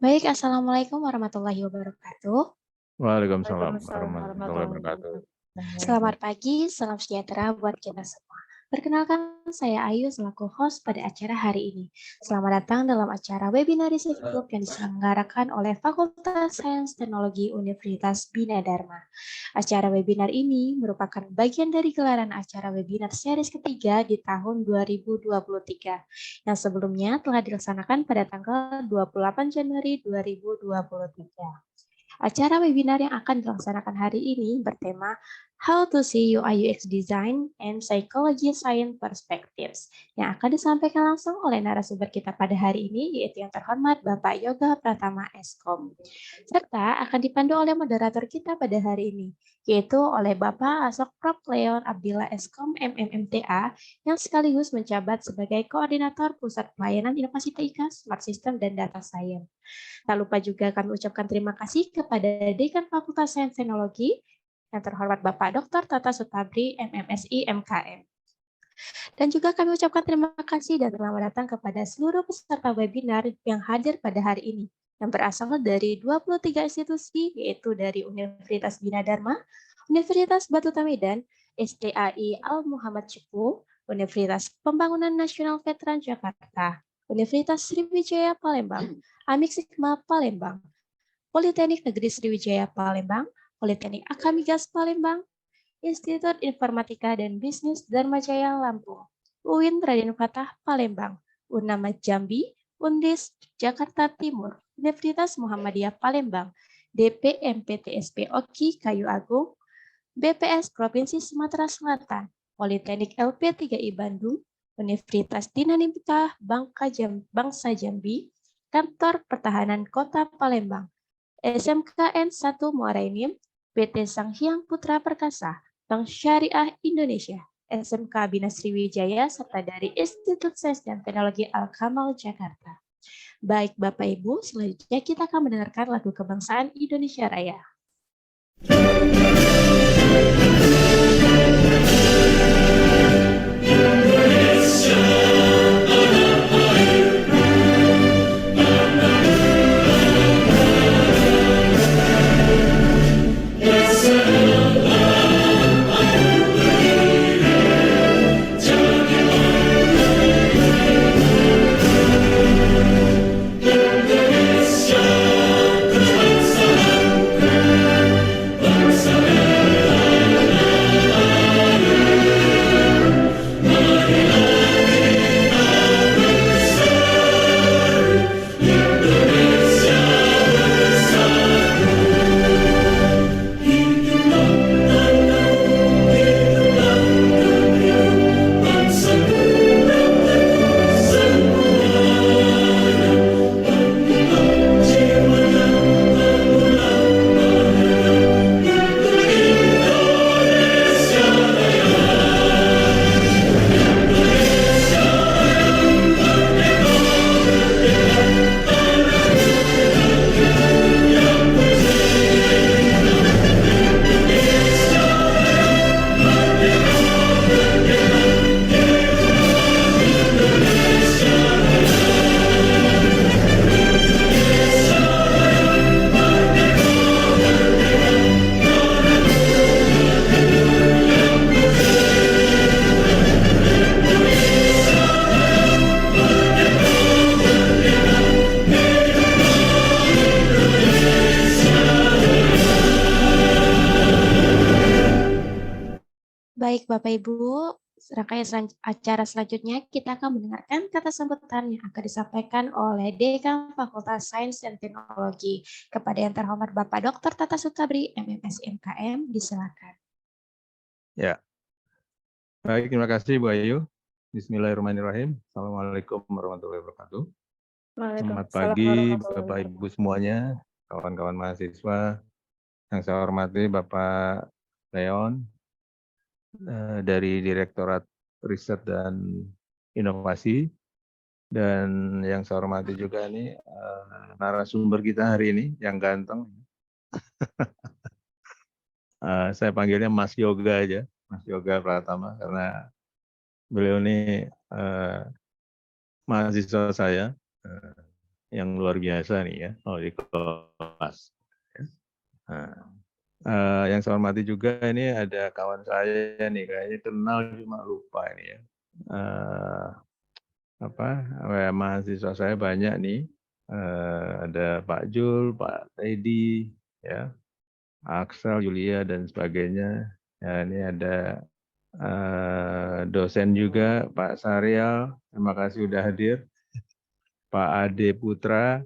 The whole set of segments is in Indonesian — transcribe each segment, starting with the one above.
Baik, Assalamualaikum warahmatullahi wabarakatuh. Waalaikumsalam Waalaikumsalam warahmatullahi warahmatullahi wabarakatuh. wabarakatuh. Selamat pagi, salam sejahtera buat kita semua. Perkenalkan, saya Ayu selaku host pada acara hari ini. Selamat datang dalam acara webinar Research Group yang diselenggarakan oleh Fakultas Sains Teknologi Universitas Bina Dharma. Acara webinar ini merupakan bagian dari gelaran acara webinar series ketiga di tahun 2023, yang sebelumnya telah dilaksanakan pada tanggal 28 Januari 2023. Acara webinar yang akan dilaksanakan hari ini bertema How to See UI UX Design and Psychology Science Perspectives yang akan disampaikan langsung oleh narasumber kita pada hari ini, yaitu yang terhormat Bapak Yoga Pratama Eskom. Serta akan dipandu oleh moderator kita pada hari ini, yaitu oleh Bapak Asok Prof. Leon Abdillah Eskom MMMTA yang sekaligus menjabat sebagai Koordinator Pusat Pelayanan Inovasi TIK, Smart System, dan Data Science. Tak lupa juga kami ucapkan terima kasih kepada Dekan Fakultas Sains Teknologi yang terhormat Bapak Dr. Tata Sutabri, MMSI, MKM. Dan juga kami ucapkan terima kasih dan selamat datang kepada seluruh peserta webinar yang hadir pada hari ini, yang berasal dari 23 institusi, yaitu dari Universitas Bina Dharma, Universitas Batu Medan, STAI Al Muhammad Cepu, Universitas Pembangunan Nasional Veteran Jakarta, Universitas Sriwijaya Palembang, Amik Sigma Palembang, Politeknik Negeri Sriwijaya Palembang, Politeknik Akamigas Palembang, Institut Informatika dan Bisnis Dharmajaya Lampung, UIN Raden Fatah Palembang, UNAMA Jambi, Undis Jakarta Timur, Universitas Muhammadiyah Palembang, DPMPTSP Oki Kayu Agung, BPS Provinsi Sumatera Selatan, Politeknik LP3I Bandung, Universitas Dinamika Bangsa Jambi, Kantor Pertahanan Kota Palembang, SMKN 1 Muara Enim, PT Sanghyang Putra Perkasa, Bank Syariah Indonesia, SMK Bina Sriwijaya, serta dari Institut Sains dan Teknologi Al-Kamal Jakarta. Baik Bapak Ibu, selanjutnya kita akan mendengarkan lagu kebangsaan Indonesia Raya. Baik Bapak Ibu, rangkaian acara selanjutnya kita akan mendengarkan kata sambutan yang akan disampaikan oleh Dekan Fakultas Sains dan Teknologi kepada yang terhormat Bapak Dr. Tata Sutabri, MMSI MKM. Disilakan. Ya, baik, terima kasih Bu Ayu. Bismillahirrahmanirrahim. Assalamualaikum warahmatullahi wabarakatuh. Selamat pagi Bapak Ibu semuanya, kawan-kawan mahasiswa. Yang saya hormati Bapak Leon dari Direktorat Riset dan Inovasi, dan yang saya hormati juga nih narasumber kita hari ini yang ganteng. Saya panggilnya Mas Yoga aja, Mas Yoga Pratama, karena beliau ini mahasiswa saya yang luar biasa nih ya, kalau di kelas. Nah, yang saya hormati juga ini ada kawan saya nih, kayaknya kenal cuma lupa ini ya. Mahasiswa saya banyak nih. Ada Pak Jul, Pak Teddy, ya, Axel, Julia dan sebagainya. Ya, ini ada dosen juga Pak Saryal, terima kasih sudah hadir. Pak Ade Putra,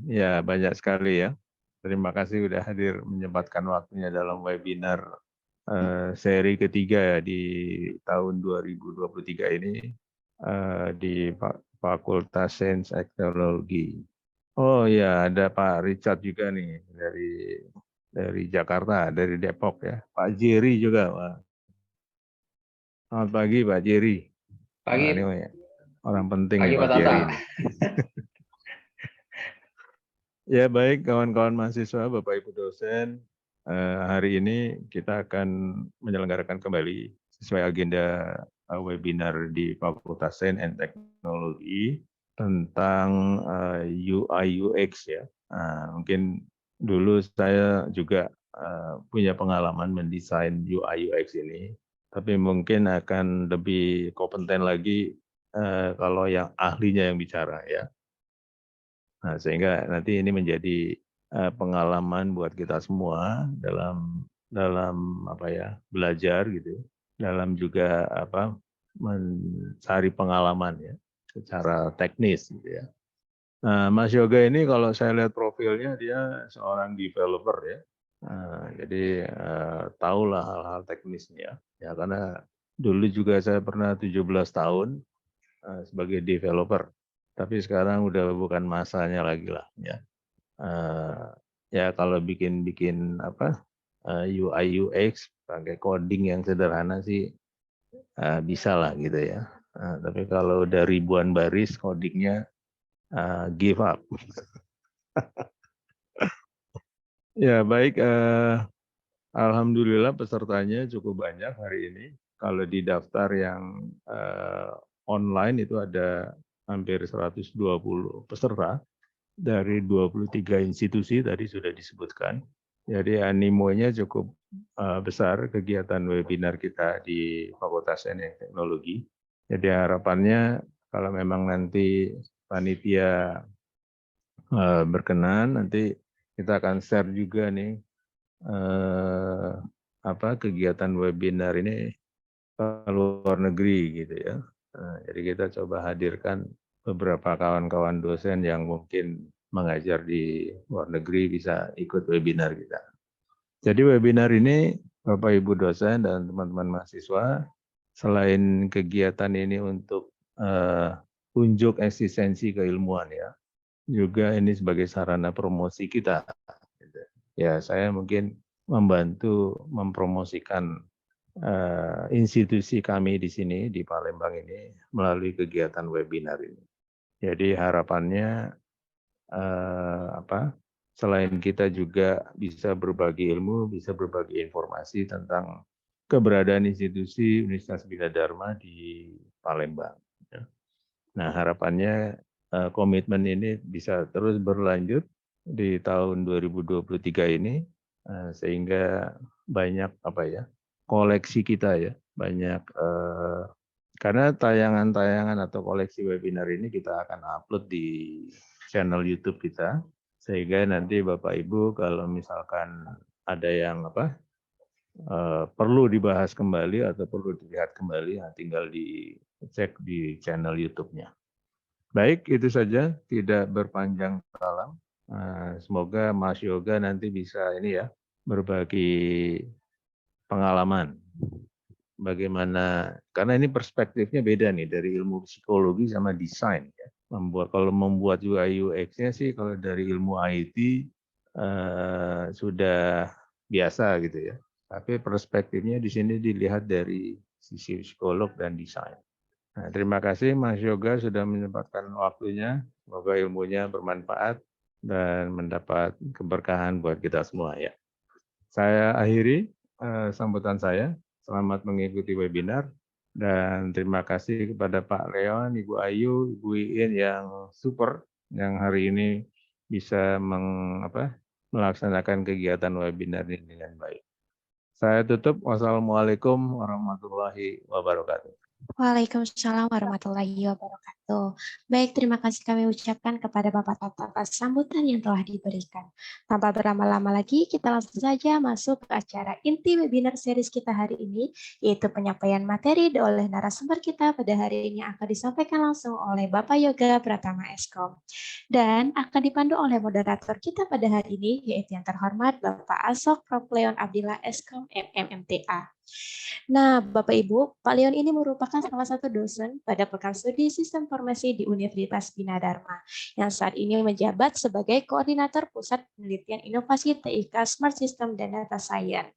ya banyak sekali ya. Terima kasih sudah hadir menyempatkan waktunya dalam webinar seri ketiga ya di tahun 2023 ini di Fakultas Sains Teknologi. Oh ya, ada Pak Richard juga nih dari Jakarta, dari Depok ya. Pak Jerry juga, Pak. Selamat pagi Pak Jerry. Pagi. Ini orang penting pagi, ya Pak Jerry ini. Ya baik kawan-kawan mahasiswa, Bapak Ibu dosen, hari ini kita akan menyelenggarakan kembali sesuai agenda webinar di Fakultas Sains and Teknologi tentang UI UX ya. Mungkin dulu saya juga punya pengalaman mendesain UI UX ini, tapi mungkin akan lebih kompeten lagi kalau yang ahlinya yang bicara ya. Nah, sehingga nanti ini menjadi pengalaman buat kita semua dalam belajar gitu, dalam juga mencari pengalaman ya secara teknis gitu ya. Nah, Mas Yoga ini kalau saya lihat profilnya dia seorang developer ya. Jadi tahulah hal-hal teknisnya ya karena dulu juga saya pernah 17 tahun sebagai developer. Tapi sekarang udah bukan masanya lagi lah ya. Ya kalau bikin UI UX pakai coding yang sederhana sih bisa lah gitu ya. Tapi kalau udah ribuan baris codingnya give up. Ya baik, alhamdulillah pesertanya cukup banyak hari ini. Kalau di daftar yang online itu ada hampir 120 peserta dari 23 institusi tadi sudah disebutkan. Jadi animonya cukup besar kegiatan webinar kita di Fakultas Sains dan Teknologi. Jadi harapannya kalau memang nanti panitia berkenan, nanti kita akan share juga nih kegiatan webinar ini ke luar negeri gitu ya. Jadi kita coba hadirkan beberapa kawan-kawan dosen yang mungkin mengajar di luar negeri bisa ikut webinar kita. Jadi webinar ini Bapak Ibu dosen dan teman-teman mahasiswa, selain kegiatan ini untuk unjuk eksistensi keilmuan ya, juga ini sebagai sarana promosi kita. Ya saya mungkin membantu mempromosikan institusi kami di sini di Palembang ini melalui kegiatan webinar ini. Jadi harapannya selain kita juga bisa berbagi ilmu, bisa berbagi informasi tentang keberadaan institusi Universitas Bina Dharma di Palembang. Nah harapannya komitmen ini bisa terus berlanjut di tahun 2023 ini sehingga banyak koleksi kita ya, banyak karena tayangan-tayangan atau koleksi webinar ini kita akan upload di channel YouTube kita, sehingga nanti Bapak Ibu kalau misalkan ada yang perlu dibahas kembali atau perlu dilihat kembali, tinggal dicek di channel YouTube-nya. Baik, itu saja, tidak berpanjang kalam. Semoga Mas Yoga nanti bisa berbagi pengalaman bagaimana, karena ini perspektifnya beda nih dari ilmu psikologi sama desain ya. Kalau membuat UI UX-nya sih kalau dari ilmu IT sudah biasa gitu ya. Tapi perspektifnya di sini dilihat dari sisi psikolog dan desain. Nah, terima kasih Mas Yoga sudah menyempatkan waktunya. Semoga ilmunya bermanfaat dan mendapat keberkahan buat kita semua ya. Saya akhiri sambutan saya. Selamat mengikuti webinar Dan terima kasih kepada Pak Leon, Ibu Ayu, Ibu Iin yang super, yang hari ini bisa melaksanakan kegiatan webinar ini dengan baik. Saya tutup. Wassalamualaikum warahmatullahi wabarakatuh. Waalaikumsalam warahmatullahi wabarakatuh. Baik, terima kasih kami ucapkan kepada Bapak Tata atas sambutan yang telah diberikan. Tanpa berlama-lama lagi, kita langsung saja masuk ke acara inti webinar series kita hari ini, yaitu penyampaian materi oleh narasumber kita pada hari ini yang akan disampaikan langsung oleh Bapak Yoga Pratama Eskom. Dan akan dipandu oleh moderator kita pada hari ini, yaitu yang terhormat Bapak Asok Prof. Leon Abdillah Eskom MMMTA. Nah, Bapak Ibu, Pak Leon ini merupakan salah satu dosen pada program studi Sistem Informasi di Universitas Bina Dharma, yang saat ini menjabat sebagai Koordinator Pusat Penelitian Inovasi TIK Smart System dan Data Science.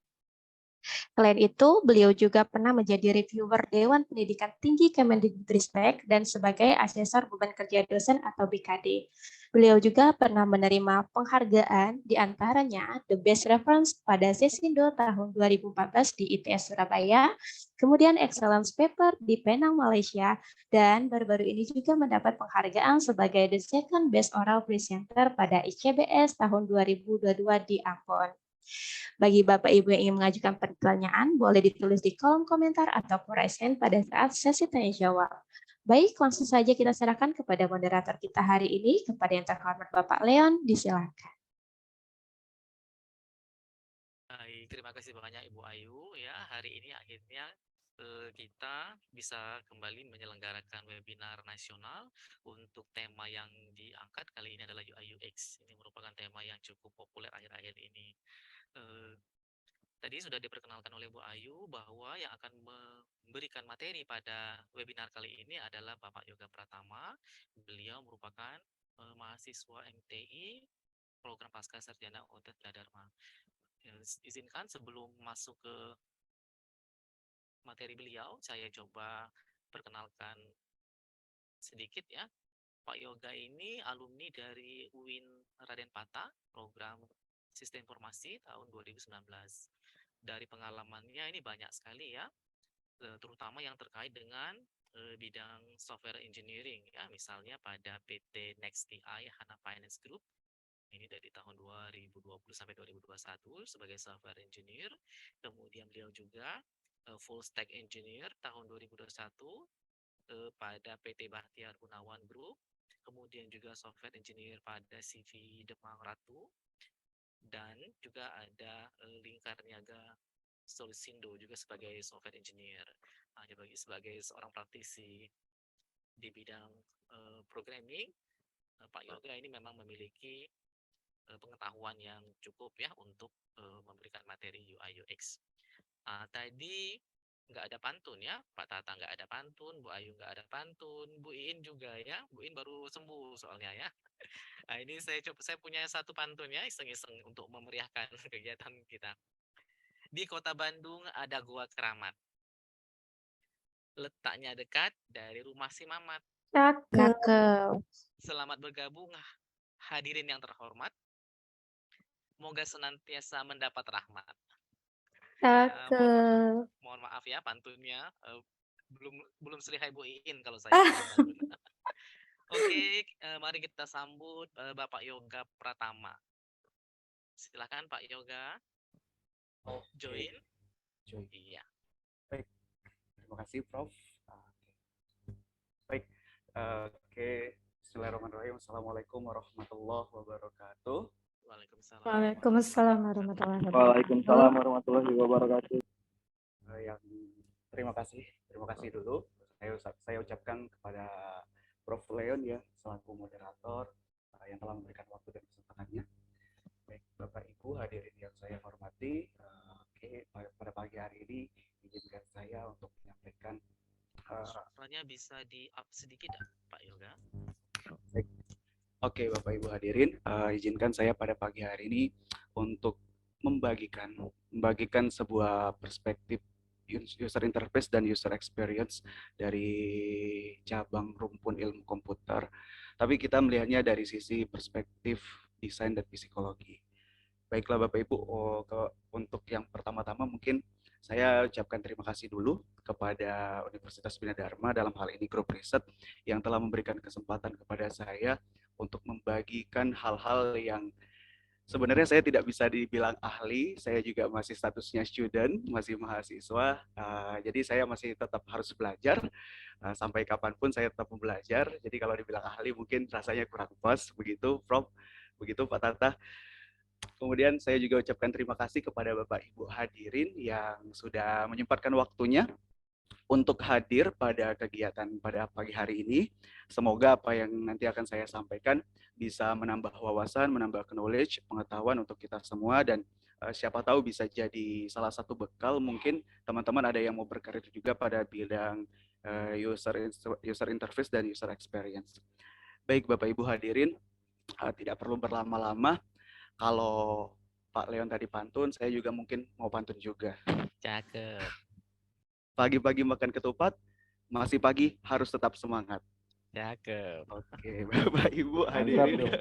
Selain itu, beliau juga pernah menjadi reviewer Dewan Pendidikan Tinggi Kemendikbudristek dan sebagai asesor beban kerja dosen atau BKD. Beliau juga pernah menerima penghargaan diantaranya The Best Reference pada Sesindo tahun 2014 di ITS Surabaya, kemudian Excellence Paper di Penang, Malaysia, dan baru-baru ini juga mendapat penghargaan sebagai The Second Best Oral Presenter pada ICBS tahun 2022 di Ambon. Bagi Bapak Ibu yang ingin mengajukan pertanyaan, boleh ditulis di kolom komentar ataupun raise hand pada saat sesi tanya jawab. Baik, langsung saja kita serahkan kepada moderator kita hari ini, kepada yang terhormat Bapak Leon, disilakan. Baik, terima kasih banyak Ibu Ayu. Ya, hari ini akhirnya kita bisa kembali menyelenggarakan webinar nasional untuk tema yang diangkat kali ini adalah UI UX. Ini merupakan tema yang cukup populer akhir-akhir ini. Tadi sudah diperkenalkan oleh Bu Ayu bahwa yang akan memberikan materi pada webinar kali ini adalah Bapak Yoga Pratama. Beliau merupakan mahasiswa MTI program pasca sarjana OTT Dharma. Izinkan sebelum masuk ke materi beliau, saya coba perkenalkan sedikit ya. Pak Yoga ini alumni dari UIN Raden Patah, program Sistem Informasi tahun 2019. Dari pengalamannya ini banyak sekali ya, terutama yang terkait dengan bidang software engineering ya, misalnya pada PT NextTI Hana Finance Group. Ini dari tahun 2020 sampai 2021 sebagai software engineer. Kemudian beliau juga full stack engineer tahun 2021 pada PT Bahtiar Gunawan Group. Kemudian juga software engineer pada CV Demang Ratu. Dan juga ada Lingkar Niaga Solisindo juga sebagai software engineer. Sebagai seorang praktisi di bidang programming, Pak Yoga ini memang memiliki pengetahuan yang cukup ya untuk memberikan materi UI UX. Tadi nggak ada pantun ya, Pak Tata nggak ada pantun, Bu Ayu nggak ada pantun, Bu Iin juga ya, Bu Iin baru sembuh soalnya ya. Nah ini saya punya satu pantun ya, iseng-iseng untuk memeriahkan kegiatan kita. Di kota Bandung ada Gua Keramat. Letaknya dekat dari rumah si Mamat. Cakep. Selamat bergabung hadirin yang terhormat. Moga senantiasa mendapat rahmat. Cakep. Mohon maaf ya pantunnya, belum selihai Bu Iin kalau saya pantun. Oke, mari kita sambut Bapak Yoga Pratama. Silakan Pak Yoga. Join. Iya. Baik, terima kasih Prof. Baik, oke. Bismillahirrahmanirrahim. Assalamualaikum warahmatullahi wabarakatuh. Waalaikumsalam. Waalaikumsalam warahmatullahi wabarakatuh. Waalaikumsalam warahmatullahi wabarakatuh. Terima kasih dulu. Saya ucapkan kepada Prof. Leon ya selaku moderator yang telah memberikan waktu dan kesempatannya. Baik, Bapak Ibu hadirin yang saya hormati, pada pagi hari ini izinkan saya untuk menyampaikan. Suaranya bisa di-up sedikit Pak Yoga. Baik. Oke, Bapak Ibu hadirin, izinkan saya pada pagi hari ini untuk membagikan sebuah perspektif user interface dan user experience dari cabang rumpun ilmu komputer. Tapi kita melihatnya dari sisi perspektif desain dan psikologi. Baiklah Bapak Ibu, untuk yang pertama-tama mungkin Saya ucapkan terima kasih dulu kepada Universitas Bina Dharma, dalam hal ini grup riset, yang telah memberikan kesempatan kepada saya untuk membagikan hal-hal yang sebenarnya saya tidak bisa dibilang ahli. Saya juga masih statusnya student, masih mahasiswa. Jadi saya masih tetap harus belajar. Sampai kapanpun saya tetap belajar. Jadi kalau dibilang ahli mungkin rasanya kurang pas. Begitu, Prof. Begitu, Pak Tata. Kemudian saya juga ucapkan terima kasih kepada Bapak Ibu hadirin yang sudah menyempatkan waktunya untuk hadir pada kegiatan pada pagi hari ini. Semoga apa yang nanti akan saya sampaikan bisa menambah wawasan, menambah knowledge, pengetahuan untuk kita semua, dan siapa tahu bisa jadi salah satu bekal. Mungkin teman-teman ada yang mau berkarir juga pada bidang user interface dan user experience. Baik Bapak Ibu hadirin, tidak perlu berlama-lama. Kalau Pak Leon tadi pantun, saya juga mungkin mau pantun juga. Cakep. Pagi-pagi makan ketupat, masih pagi harus tetap semangat. Cakep. Oke, Bapak Ibu Mantap hadirin. dong.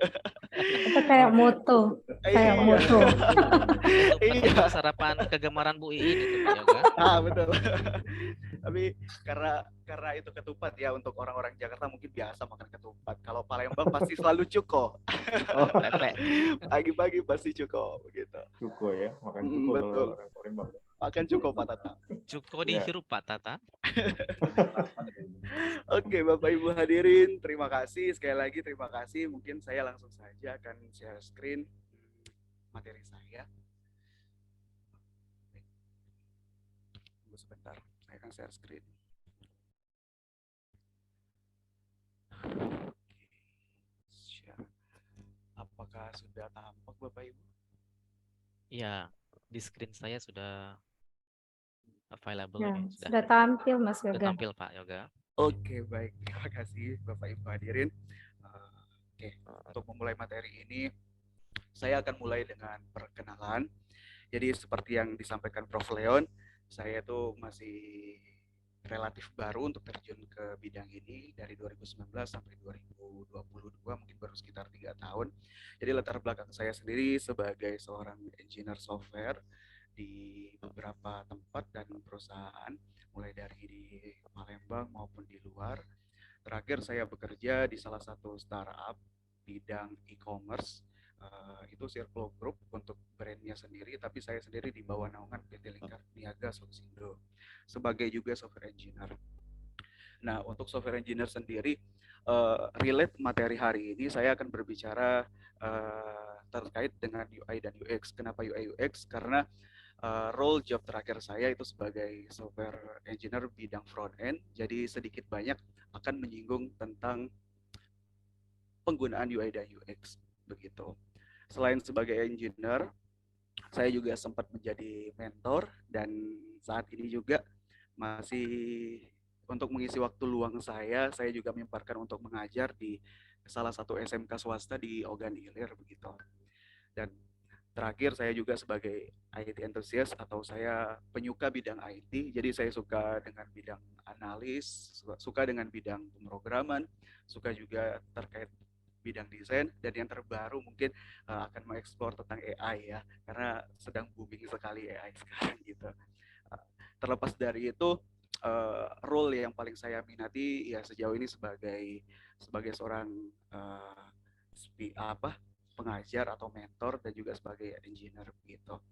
Itu kayak moto. Kayak Iya. moto. Untuk Iya. menu sarapan kegemaran Bu Iin itu Pak Yoga. Betul. Tapi karena itu ketupat ya, untuk orang-orang Jakarta mungkin biasa makan ketupat. Kalau Palembang pasti selalu cuko. Oh, Pepek. Pagi-pagi pasti cuko begitu. cuko ya, makan cuko Betul. kalau orang Palembang. Makan cuko Pak Tata. Cuko Ya. dihirup Pak Tata. Oke, Bapak Ibu hadirin, terima kasih sekali lagi, terima kasih. Mungkin saya langsung saja akan share screen materi saya. Tunggu sebentar, saya akan share screen. Share. Apakah sudah tampak Bapak Ibu? Iya, di screen saya sudah available Ya, ini. sudah tampil Mas Sudah Yoga. tampil Pak Yoga. Oke, baik. Terima kasih Bapak Ibu hadirin. Oke, untuk memulai materi ini, saya akan mulai dengan perkenalan. Jadi seperti yang disampaikan Prof. Leon, saya itu masih relatif baru untuk terjun ke bidang ini dari 2019 sampai 2022, mungkin baru sekitar 3 tahun. Jadi latar belakang saya sendiri sebagai seorang engineer software di beberapa tempat dan perusahaan, mulai dari di Palembang maupun di luar. Terakhir saya bekerja di salah satu startup bidang e-commerce, itu Circle Group untuk brandnya sendiri, tapi saya sendiri di bawah naungan PT Lingkar Niaga Solusindo sebagai juga software engineer. Nah, untuk software engineer sendiri, relate materi hari ini saya akan berbicara terkait dengan UI dan UX. Kenapa UI UX? Karena role job terakhir saya itu sebagai software engineer bidang front end, jadi sedikit banyak akan menyinggung tentang penggunaan UI dan UX begitu. Selain sebagai engineer, saya juga sempat menjadi mentor, dan saat ini juga masih untuk mengisi waktu luang saya juga menyempatkan untuk mengajar di salah satu SMK swasta di Ogan Ilir begitu. Dan terakhir saya juga sebagai IT enthusiast atau saya penyuka bidang IT, jadi saya suka dengan bidang analis, suka dengan bidang pemrograman, suka juga terkait bidang desain, dan yang terbaru mungkin akan mengeksplor tentang AI ya, karena sedang booming sekali AI sekarang gitu. Terlepas dari itu, role yang paling saya minati ya sejauh ini sebagai seorang pengajar atau mentor, dan juga sebagai engineer gitu.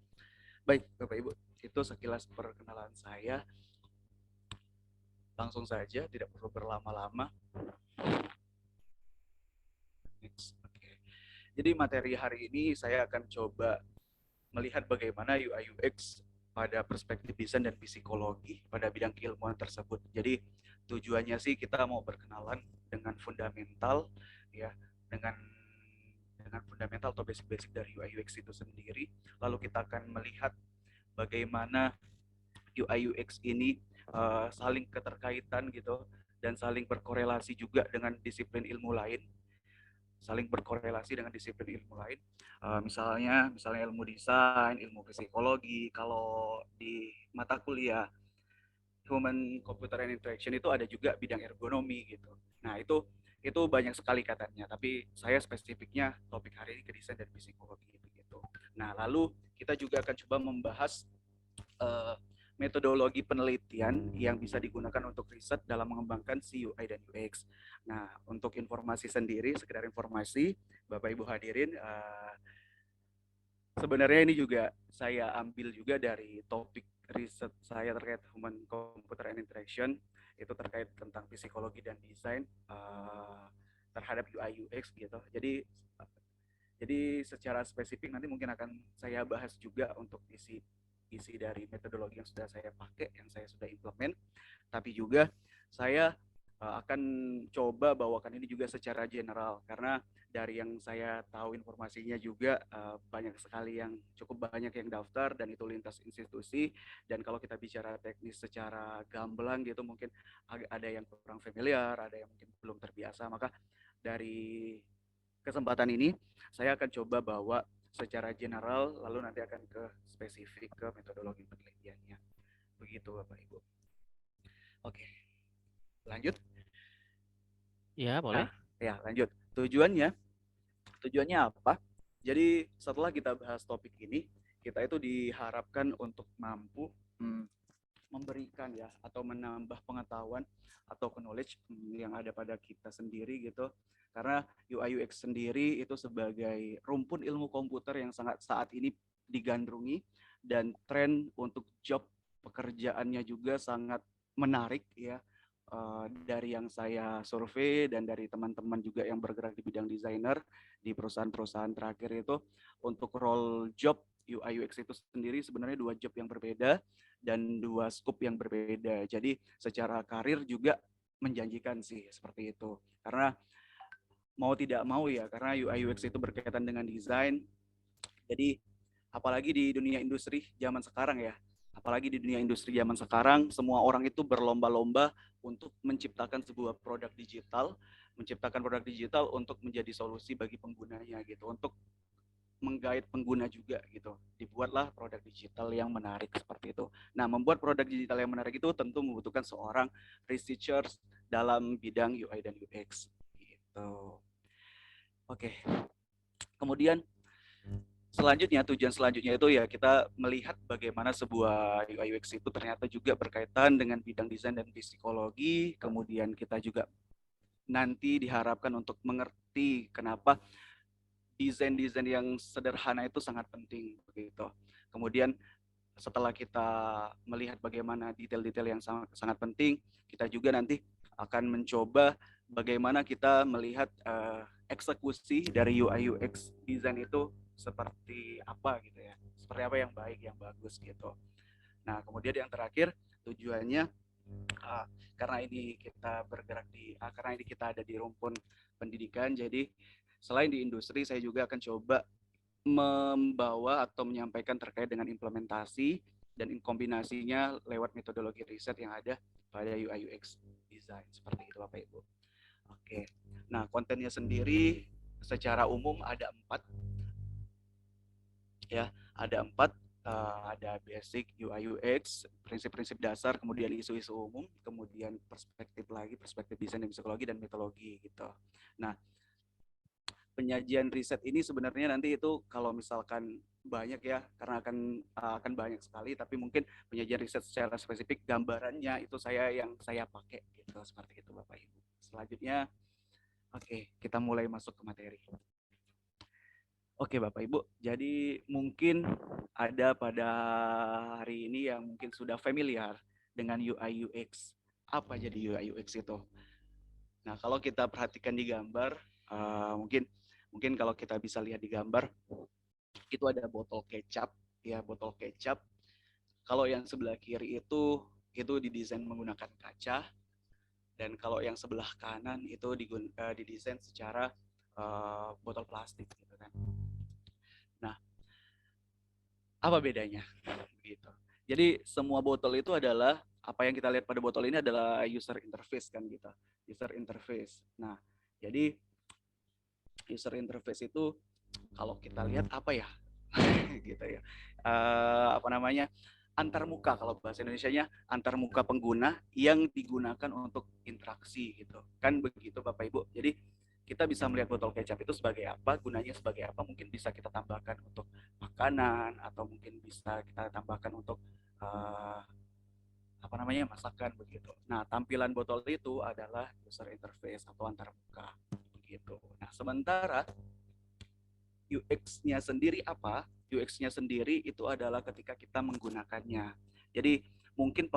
Baik Bapak Ibu, itu sekilas perkenalan saya. Langsung saja, tidak perlu berlama-lama. Okay. Jadi materi hari ini saya akan coba melihat bagaimana UI UX pada perspektif desain dan psikologi pada bidang keilmuan tersebut. Jadi tujuannya sih kita mau berkenalan dengan fundamental ya, dengan fundamental atau basic-basic dari UI UX itu sendiri. Lalu kita akan melihat bagaimana UI UX ini saling keterkaitan gitu, dan saling berkorelasi juga dengan disiplin ilmu lain. Misalnya ilmu desain, ilmu psikologi. Kalau di mata kuliah Human Computer Interaction itu ada juga bidang ergonomi gitu. Nah, itu banyak sekali katanya, tapi saya spesifiknya topik hari ini ke desain dan psikologi begitu. Nah, lalu kita juga akan coba membahas metodologi penelitian yang bisa digunakan untuk riset dalam mengembangkan si UI dan UX. Nah, untuk informasi sendiri, sekedar informasi, Bapak Ibu hadirin, sebenarnya ini juga saya ambil juga dari topik riset saya terkait Human Computer Interaction, itu terkait tentang psikologi dan desain terhadap UI UX gitu. Jadi secara spesifik nanti mungkin akan saya bahas juga untuk isi dari metodologi yang sudah saya pakai, yang saya sudah implement, tapi juga saya akan coba bawakan ini juga secara general, karena dari yang saya tahu informasinya juga banyak sekali yang cukup banyak yang daftar dan itu lintas institusi, dan kalau kita bicara teknis secara gamblang gitu mungkin ada yang kurang familiar, ada yang mungkin belum terbiasa, maka dari kesempatan ini saya akan coba bawa secara general, lalu nanti akan ke spesifik ke metodologi penelitiannya. Begitu Bapak Ibu. Oke, lanjut. Ya, boleh. Nah, ya lanjut. Tujuannya apa? Jadi setelah kita bahas topik ini, kita itu diharapkan untuk mampu memberikan ya atau menambah pengetahuan atau knowledge yang ada pada kita sendiri gitu. Karena UI UX sendiri itu sebagai rumpun ilmu komputer yang sangat saat ini digandrungi, dan tren untuk job pekerjaannya juga sangat menarik ya. Dari yang saya survei dan dari teman-teman juga yang bergerak di bidang desainer di perusahaan-perusahaan terakhir itu, untuk role job UI UX itu sendiri sebenarnya 2 job yang berbeda dan 2 scope yang berbeda. Jadi secara karir juga menjanjikan sih seperti itu. Karena mau tidak mau ya, karena UI UX itu berkaitan dengan desain. Jadi apalagi di dunia industri zaman sekarang ya, semua orang itu berlomba-lomba untuk menciptakan sebuah produk digital untuk menjadi solusi bagi penggunanya gitu, untuk menggait pengguna juga gitu. Dibuatlah produk digital yang menarik seperti itu. Nah, membuat produk digital yang menarik itu tentu membutuhkan seorang researchers dalam bidang UI dan UX gitu. Oke. Kemudian tujuan selanjutnya itu ya kita melihat bagaimana sebuah UI UX itu ternyata juga berkaitan dengan bidang desain dan psikologi. Kemudian kita juga nanti diharapkan untuk mengerti kenapa desain-desain yang sederhana itu sangat penting begitu. Kemudian setelah kita melihat bagaimana detail-detail yang sangat penting, kita juga nanti akan mencoba bagaimana kita melihat eksekusi dari UI UX desain itu seperti apa gitu ya, seperti apa yang baik, yang bagus gitu. Nah, kemudian yang terakhir tujuannya karena ini kita ada di rumpun pendidikan, jadi selain di industri saya juga akan coba membawa atau menyampaikan terkait dengan implementasi dan kombinasinya lewat metodologi riset yang ada pada UI UX design seperti itu Bapak Ibu. Oke. Nah, kontennya sendiri secara umum ada 4 ya, ada 4. Ada basic UI UX, prinsip-prinsip dasar, kemudian isu-isu umum, kemudian perspektif desain dan psikologi, dan mitologi gitu. Nah, penyajian riset ini sebenarnya nanti itu kalau misalkan banyak ya, karena akan banyak sekali, tapi mungkin penyajian riset secara spesifik gambarannya itu yang saya pakai gitu, seperti itu Bapak Ibu. Selanjutnya, oke, kita mulai masuk ke materi. Oke Bapak Ibu, jadi mungkin ada pada hari ini yang mungkin sudah familiar dengan UI UX. Apa jadi UI UX itu? Nah, kalau kita perhatikan di gambar, mungkin kalau kita bisa lihat di gambar, itu ada botol kecap, ya botol kecap. Kalau yang sebelah kiri itu didesain menggunakan kaca, dan kalau yang sebelah kanan itu didesain secara botol plastik, gitu kan. Nah, apa bedanya? Gitu. Jadi semua botol itu adalah, apa yang kita lihat pada botol ini adalah user interface kan gitu. User interface. Nah, jadi user interface itu kalau kita lihat apa ya? Gitu ya. Antar muka, kalau bahasa Indonesianya antar muka pengguna yang digunakan untuk interaksi gitu. Kan begitu Bapak Ibu. Jadi kita bisa melihat botol kecap itu sebagai apa, gunanya sebagai apa, mungkin bisa kita tambahkan untuk makanan, atau mungkin bisa kita tambahkan untuk masakan begitu. Nah, tampilan botol itu adalah user interface atau antarmuka begitu. Nah, sementara UX-nya sendiri apa? UX-nya sendiri itu adalah ketika kita menggunakannya. Jadi mungkin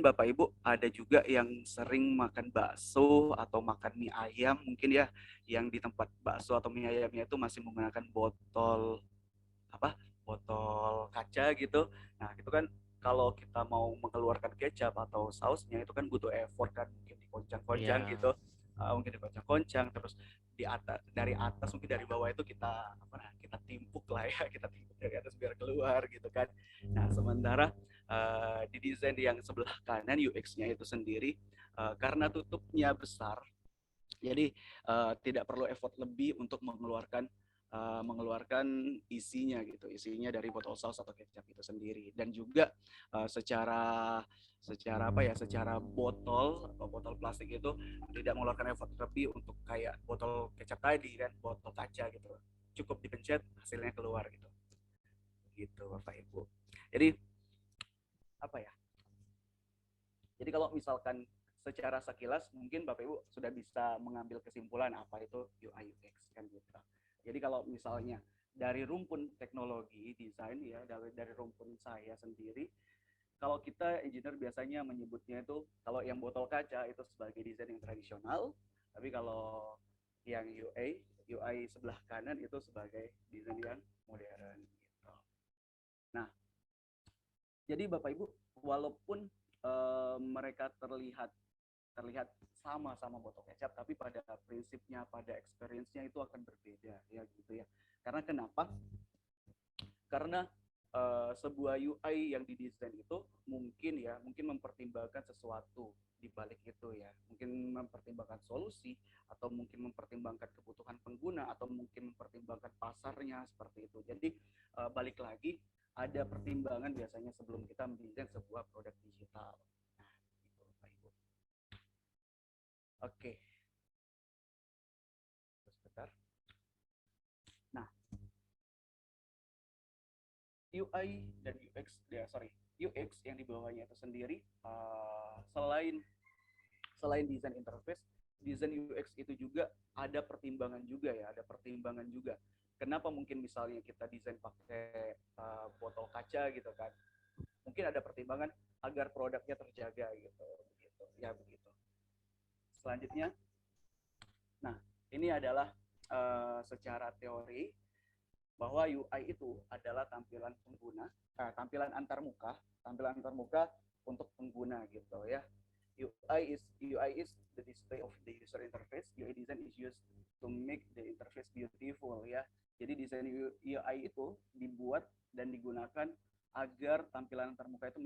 Bapak Ibu ada juga yang sering makan bakso atau makan mie ayam mungkin ya, yang di tempat bakso atau mie ayamnya itu masih menggunakan botol botol kaca gitu. Nah, itu kan kalau kita mau mengeluarkan kecap atau sausnya itu kan butuh effort kan, mungkin dikoncang-koncang gitu. Mungkin dikoncang-koncang terus dari atas mungkin dari bawah itu kita timpuk lah ya, kita timpuk dari atas biar keluar gitu kan. Nah, sementara di desain yang sebelah kanan UX-nya itu sendiri karena tutupnya besar, jadi tidak perlu effort lebih untuk mengeluarkan isinya gitu, isinya dari botol saus atau kecap itu sendiri. Dan juga secara botol plastik itu tidak mengeluarkan effort lebih untuk kayak botol kecap tadi kan, botol kaca gitu, cukup dipencet hasilnya keluar gitu Bapak Ibu. Jadi jadi kalau misalkan secara sekilas mungkin Bapak Ibu sudah bisa mengambil kesimpulan apa itu UI UX kan gitu. Jadi kalau misalnya dari rumpun teknologi desain ya, dari rumpun saya sendiri, kalau kita engineer biasanya menyebutnya itu, kalau yang botol kaca itu sebagai desain yang tradisional, tapi kalau yang UI sebelah kanan itu sebagai desain yang modern gitu. Nah, jadi Bapak Ibu, walaupun mereka terlihat sama botol kecap, tapi pada prinsipnya, pada experience-nya itu akan berbeda ya gitu ya. Karena kenapa? Karena sebuah UI yang didesain itu mungkin mempertimbangkan sesuatu di balik itu ya. Mungkin mempertimbangkan solusi, atau mungkin mempertimbangkan kebutuhan pengguna, atau mungkin mempertimbangkan pasarnya seperti itu. Jadi balik lagi, ada pertimbangan biasanya sebelum kita mendesain sebuah produk digital. Nah, itu Bapak Ibu. Oke. Sebentar. Nah, UI dan UX yang di bawahnya itu sendiri, selain desain interface, desain UX itu juga ada pertimbangan juga. Kenapa mungkin misalnya kita desain pakai botol kaca gitu kan? Mungkin ada pertimbangan agar produknya terjaga gitu. Ya begitu. Selanjutnya, nah ini adalah secara teori bahwa UI itu adalah tampilan antarmuka untuk pengguna gitu ya. UI is the display of the user interface. UI design is used to make the interface beautiful ya. Jadi desain UI itu dibuat dan digunakan agar tampilan antarmuka itu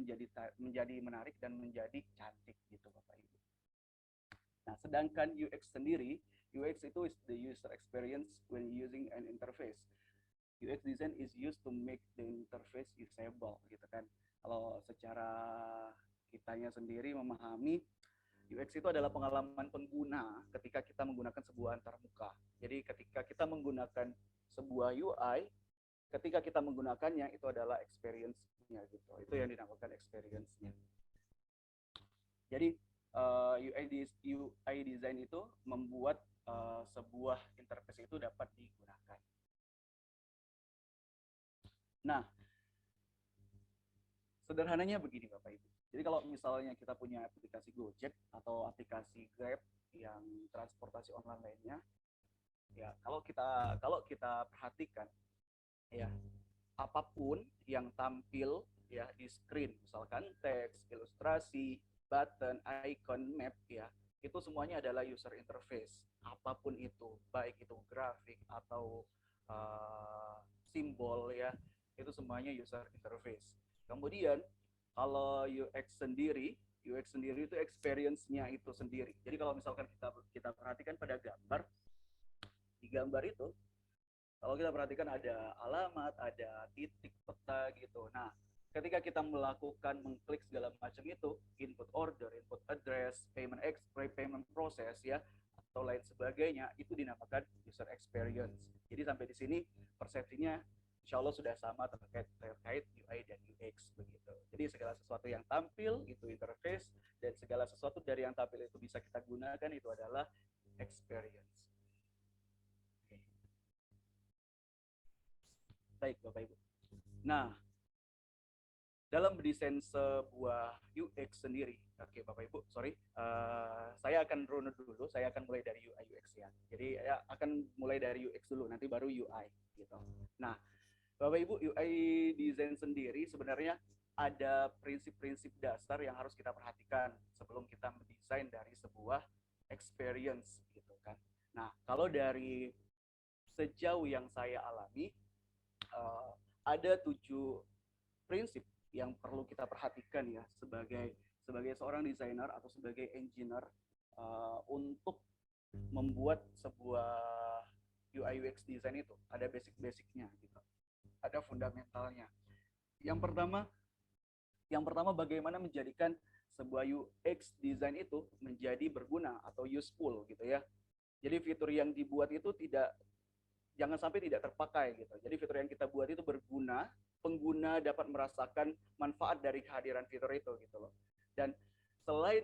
menjadi menarik dan menjadi cantik gitu Bapak Ibu. Nah, sedangkan UX sendiri, UX itu is the user experience when using an interface. UX design is used to make the interface usable gitu kan. Kalau secara kitanya sendiri memahami, UX itu adalah pengalaman pengguna ketika kita menggunakan sebuah antarmuka. Jadi ketika kita menggunakan sebuah UI, ketika kita menggunakannya itu adalah experience-nya gitu. Itu yang dinamakan experience-nya. Jadi UI design itu membuat sebuah interface itu dapat digunakan. Nah, sederhananya begini Bapak Ibu. Jadi kalau misalnya kita punya aplikasi Gojek atau aplikasi Grab yang transportasi online lainnya, ya kalau kita perhatikan ya, apapun yang tampil ya di screen, misalkan teks, ilustrasi, button, icon, map ya, itu semuanya adalah user interface. Apapun itu, baik itu grafik atau simbol ya, itu semuanya user interface. Kemudian kalau UX sendiri itu experience-nya itu sendiri. Jadi kalau misalkan kita perhatikan pada gambar, di gambar itu kalau kita perhatikan ada alamat, ada titik, peta gitu. Nah, ketika kita melakukan mengklik segala macam itu, input order, input address, payment process ya, atau lain sebagainya, itu dinamakan user experience. Jadi sampai di sini persepsinya insya Allah sudah sama terkait UI dan UX begitu. Jadi segala sesuatu yang tampil itu interface, dan segala sesuatu dari yang tampil itu bisa kita gunakan itu adalah experience. Baik Bapak Ibu. Nah, dalam mendesain sebuah UX sendiri, oke Bapak Ibu, sorry, saya akan runut dulu, saya akan mulai dari UI UX ya. Jadi ya akan mulai dari UX dulu, nanti baru UI gitu. Nah, Bapak Ibu, UI desain sendiri sebenarnya ada prinsip-prinsip dasar yang harus kita perhatikan sebelum kita mendesain dari sebuah experience gitu kan. Nah, kalau dari sejauh yang saya alami, ada 7 prinsip yang perlu kita perhatikan ya sebagai seorang desainer atau sebagai engineer untuk membuat sebuah UI UX design itu. Ada basic-basicnya gitu, ada fundamentalnya. Yang pertama bagaimana menjadikan sebuah UX design itu menjadi berguna atau useful gitu ya. Jadi fitur yang dibuat itu jangan sampai tidak terpakai gitu. Jadi fitur yang kita buat itu berguna, pengguna dapat merasakan manfaat dari kehadiran fitur itu gitu loh. Dan selain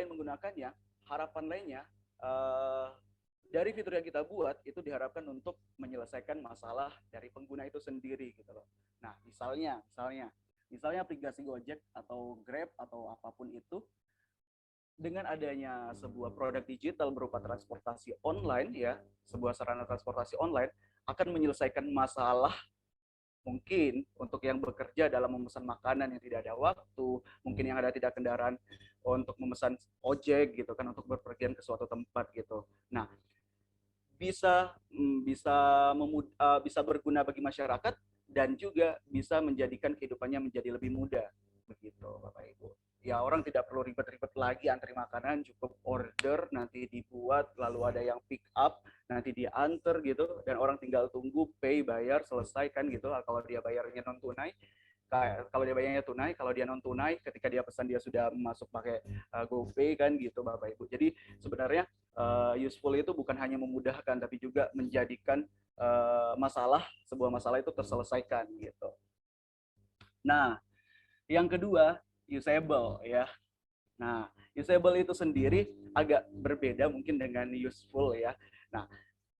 menggunakannya, harapan lainnya dari fitur yang kita buat itu diharapkan untuk menyelesaikan masalah dari pengguna itu sendiri gitu loh. Nah, misalnya aplikasi Gojek atau Grab atau apapun itu, dengan adanya sebuah produk digital berupa transportasi online ya, sebuah sarana transportasi online akan menyelesaikan masalah mungkin untuk yang bekerja dalam memesan makanan yang tidak ada waktu, mungkin yang ada tidak kendaraan untuk memesan ojek gitu kan, untuk berpergian ke suatu tempat gitu. Nah, bisa berguna bagi masyarakat dan juga bisa menjadikan kehidupannya menjadi lebih mudah begitu Bapak Ibu. Ya, orang tidak perlu ribet-ribet lagi antri makanan, cukup order nanti dibuat, lalu ada yang pick up, nanti diantar gitu, dan orang tinggal tunggu, pay, bayar, selesai kan gitu. Kalau dia bayarnya non tunai, kalau dia bayarnya tunai, kalau dia non tunai, ketika dia pesan dia sudah masuk pakai GoPay kan gitu Bapak Ibu. Jadi sebenarnya useful itu bukan hanya memudahkan, tapi juga menjadikan sebuah masalah itu terselesaikan gitu. Nah, yang kedua, usable ya. Nah, usable itu sendiri agak berbeda mungkin dengan useful ya. Nah,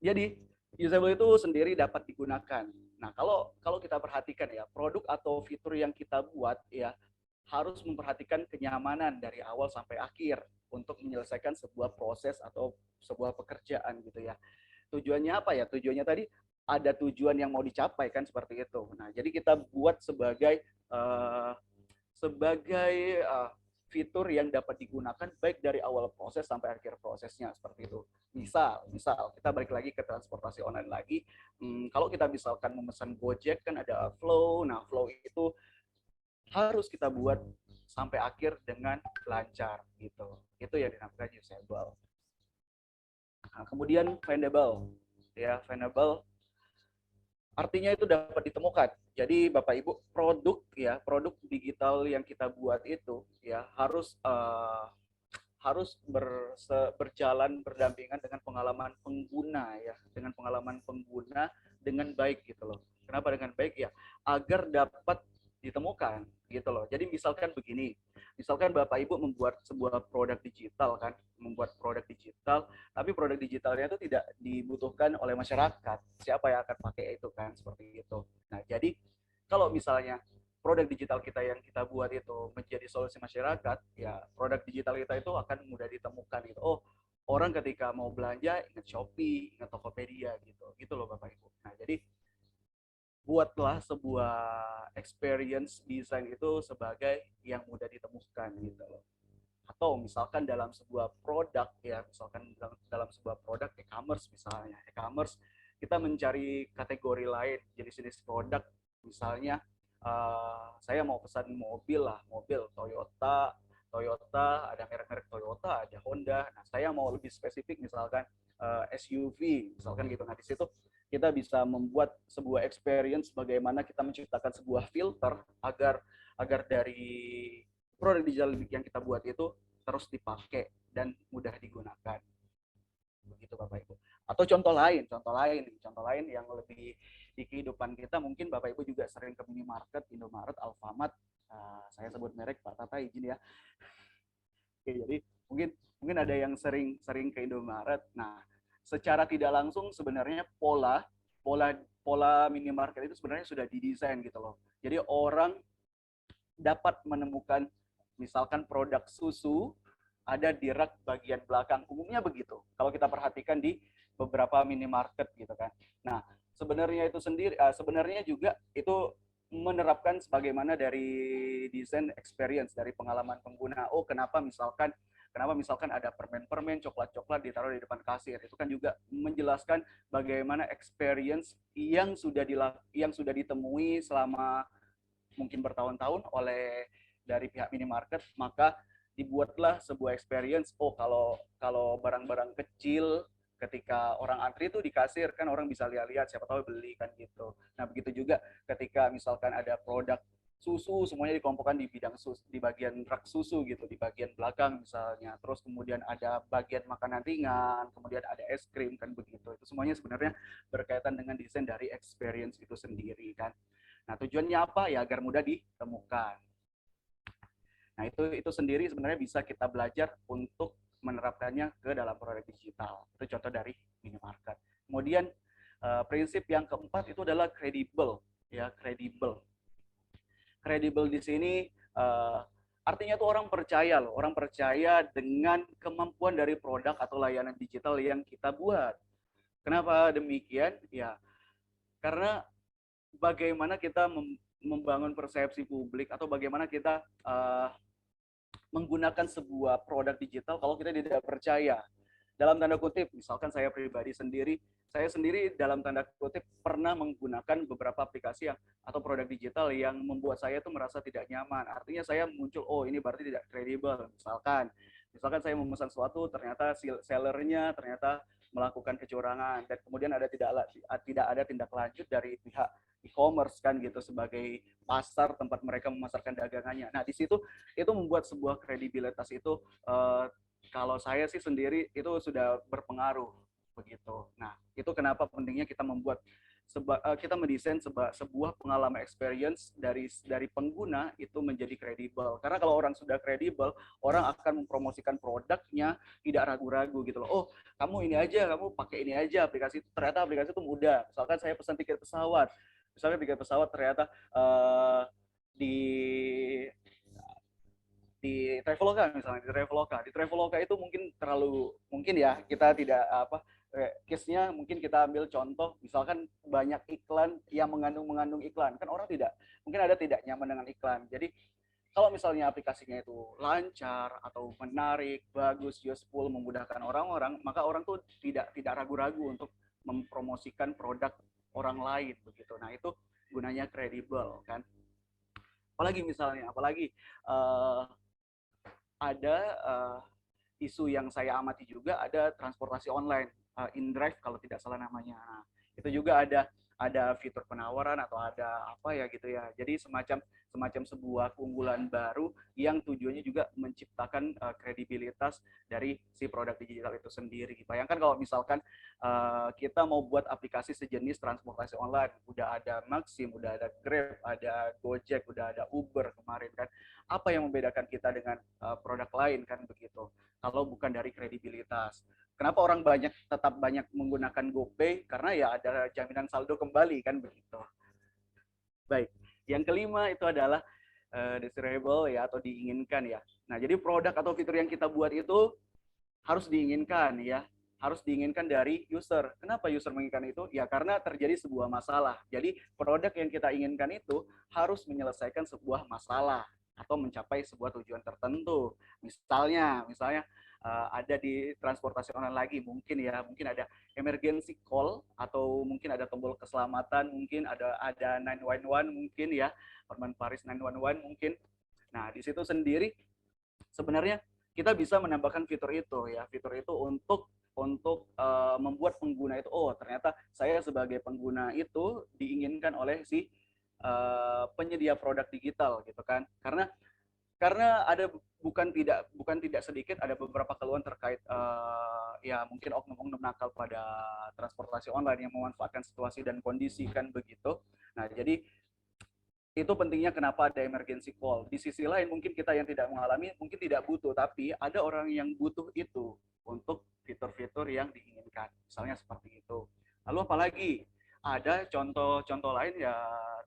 jadi usable itu sendiri dapat digunakan. Nah, kalau kita perhatikan ya, produk atau fitur yang kita buat ya harus memperhatikan kenyamanan dari awal sampai akhir untuk menyelesaikan sebuah proses atau sebuah pekerjaan gitu ya. Tujuannya apa ya? Tujuannya tadi ada tujuan yang mau dicapai kan, seperti itu. Nah, jadi kita buat sebagai fitur yang dapat digunakan baik dari awal proses sampai akhir prosesnya, seperti itu. Misal kita balik lagi ke transportasi online lagi. Kalau kita misalkan memesan Gojek kan ada flow. Nah, flow itu harus kita buat sampai akhir dengan lancar gitu. Itu yang dinamakan usable. Nah, kemudian findable. Ya, findable artinya itu dapat ditemukan. Jadi Bapak Ibu, produk digital yang kita buat itu ya harus berjalan berdampingan dengan pengalaman pengguna ya, dengan baik gitu loh. Kenapa dengan baik ya? Agar dapat ditemukan gitu loh. Jadi misalkan begini, misalkan Bapak Ibu membuat sebuah produk digital kan, tapi produk digitalnya itu tidak dibutuhkan oleh masyarakat. Siapa yang akan pakai itu kan, seperti itu. Nah, jadi kalau misalnya produk digital kita yang kita buat itu menjadi solusi masyarakat, ya produk digital kita itu akan mudah ditemukan gitu. Oh, orang ketika mau belanja ingat Shopee, ingat Tokopedia gitu loh Bapak Ibu. Nah, jadi buatlah sebuah experience design itu sebagai yang mudah ditemukan gitu loh. Atau misalkan dalam sebuah produk ya, dalam sebuah produk e-commerce misalnya, kita mencari kategori lain, jenis-jenis produk, misalnya saya mau pesan mobil Toyota, ada merek-merek Toyota, ada Honda. Nah, saya mau lebih spesifik misalkan SUV misalkan gitu. Nah, di situ kita bisa membuat sebuah experience bagaimana kita menciptakan sebuah filter agar dari produk digital yang kita buat itu terus dipakai dan mudah digunakan. begitu Bapak Ibu. Atau contoh lain yang lebih di kehidupan kita, mungkin Bapak Ibu juga sering ke minimarket, Indomaret, Alfamart. Saya sebut merek, Pak Tata izin ya. Oke, jadi mungkin ada yang sering ke Indomaret. Nah, secara tidak langsung sebenarnya pola minimarket itu sebenarnya sudah didesain gitu loh. Jadi orang dapat menemukan misalkan produk susu ada di rak bagian belakang, umumnya begitu. Kalau kita perhatikan di beberapa minimarket gitu kan. Nah, sebenarnya juga itu menerapkan sebagaimana dari desain experience, dari pengalaman pengguna. Oh, kenapa misalkan ada permen-permen, coklat-coklat ditaruh di depan kasir. Itu kan juga menjelaskan bagaimana experience yang sudah ditemui selama mungkin bertahun-tahun oleh dari pihak minimarket, maka dibuatlah sebuah experience. Oh, kalau barang-barang kecil ketika orang antri itu di kasir kan orang bisa lihat-lihat, siapa tahu beli kan gitu. Nah, begitu juga ketika misalkan ada produk susu, semuanya dikelompokkan di bidang susu, di bagian rak susu gitu, di bagian belakang misalnya. Terus kemudian ada bagian makanan ringan, kemudian ada es krim kan begitu. Itu semuanya sebenarnya berkaitan dengan desain dari experience itu sendiri kan. Nah, tujuannya apa? Ya agar mudah ditemukan. Nah, itu sendiri sebenarnya bisa kita belajar untuk menerapkannya ke dalam produk digital. Itu contoh dari minimarket. Kemudian prinsip yang keempat itu adalah kredibel, ya, kredibel. Kredibel di sini artinya tuh orang percaya loh, orang percaya dengan kemampuan dari produk atau layanan digital yang kita buat. Kenapa demikian? Ya, karena bagaimana kita membangun persepsi publik atau bagaimana kita menggunakan sebuah produk digital kalau kita tidak percaya. Dalam tanda kutip, misalkan saya pribadi saya sendiri dalam tanda kutip pernah menggunakan beberapa aplikasi atau produk digital yang membuat saya itu merasa tidak nyaman. Artinya saya muncul, oh ini berarti tidak kredibel. Misalkan saya memesan sesuatu, ternyata sellernya ternyata melakukan kecurangan dan kemudian tidak ada tindak lanjut dari pihak e-commerce kan gitu sebagai pasar tempat mereka memasarkan dagangannya. Nah, di situ itu membuat sebuah kredibilitas itu kalau saya sih sendiri itu sudah berpengaruh begitu. Nah, itu kenapa pentingnya kita kita mendesain sebuah pengalaman experience dari pengguna itu menjadi kredibel. Karena kalau orang sudah kredibel, orang akan mempromosikan produknya tidak ragu-ragu gitu loh. Oh, kamu ini aja, kamu pakai ini aja aplikasi itu. Ternyata aplikasi itu mudah. Misalkan saya pesan tiket pesawat. Misalnya tiket pesawat ternyata di Traveloka misalnya, di Traveloka itu mungkin ya kita tidak case-nya mungkin kita ambil contoh misalkan banyak iklan yang mengandung iklan kan orang mungkin ada tidak nyaman dengan iklan. Jadi kalau misalnya aplikasinya itu lancar atau menarik, bagus, useful, memudahkan orang-orang, maka orang tuh tidak ragu-ragu untuk mempromosikan produk orang lain begitu. Nah, itu gunanya kredibel kan. Apalagi ada isu yang saya amati juga, ada transportasi online, InDrive kalau tidak salah namanya. Nah, itu juga ada fitur penawaran atau ada apa ya gitu ya. Jadi semacam sebuah keunggulan baru yang tujuannya juga menciptakan kredibilitas dari si produk digital itu sendiri. Bayangkan kalau misalkan kita mau buat aplikasi sejenis transportasi online, udah ada Maxim, udah ada Grab, ada Gojek, udah ada Uber kemarin kan. Apa yang membedakan kita dengan produk lain kan begitu? Kalau bukan dari kredibilitas. Kenapa orang tetap banyak menggunakan GoPay? Karena ya ada jaminan saldo kembali kan begitu. Baik, yang kelima itu adalah desirable ya atau diinginkan ya. Nah, jadi produk atau fitur yang kita buat itu harus diinginkan ya. Harus diinginkan dari user. Kenapa user menginginkan itu? Ya karena terjadi sebuah masalah. Jadi produk yang kita inginkan itu harus menyelesaikan sebuah masalah atau mencapai sebuah tujuan tertentu. Misalnya ada di transportasi online lagi, mungkin ada emergency call atau mungkin ada tombol keselamatan, mungkin ada 911 mungkin ya, Permen Paris 911 mungkin. Nah, di situ sendiri sebenarnya kita bisa menambahkan fitur itu untuk membuat pengguna itu, oh ternyata saya sebagai pengguna itu diinginkan oleh si penyedia produk digital gitu kan. Karena Karena ada bukan tidak sedikit ada beberapa keluhan terkait ya mungkin oknum-oknum nakal pada transportasi online yang memanfaatkan situasi dan kondisi kan begitu. Nah, jadi itu pentingnya kenapa ada emergency call. Di sisi lain mungkin kita yang tidak mengalami mungkin tidak butuh, tapi ada orang yang butuh itu untuk fitur-fitur yang diinginkan. Misalnya seperti itu. Lalu apalagi ada contoh-contoh lain ya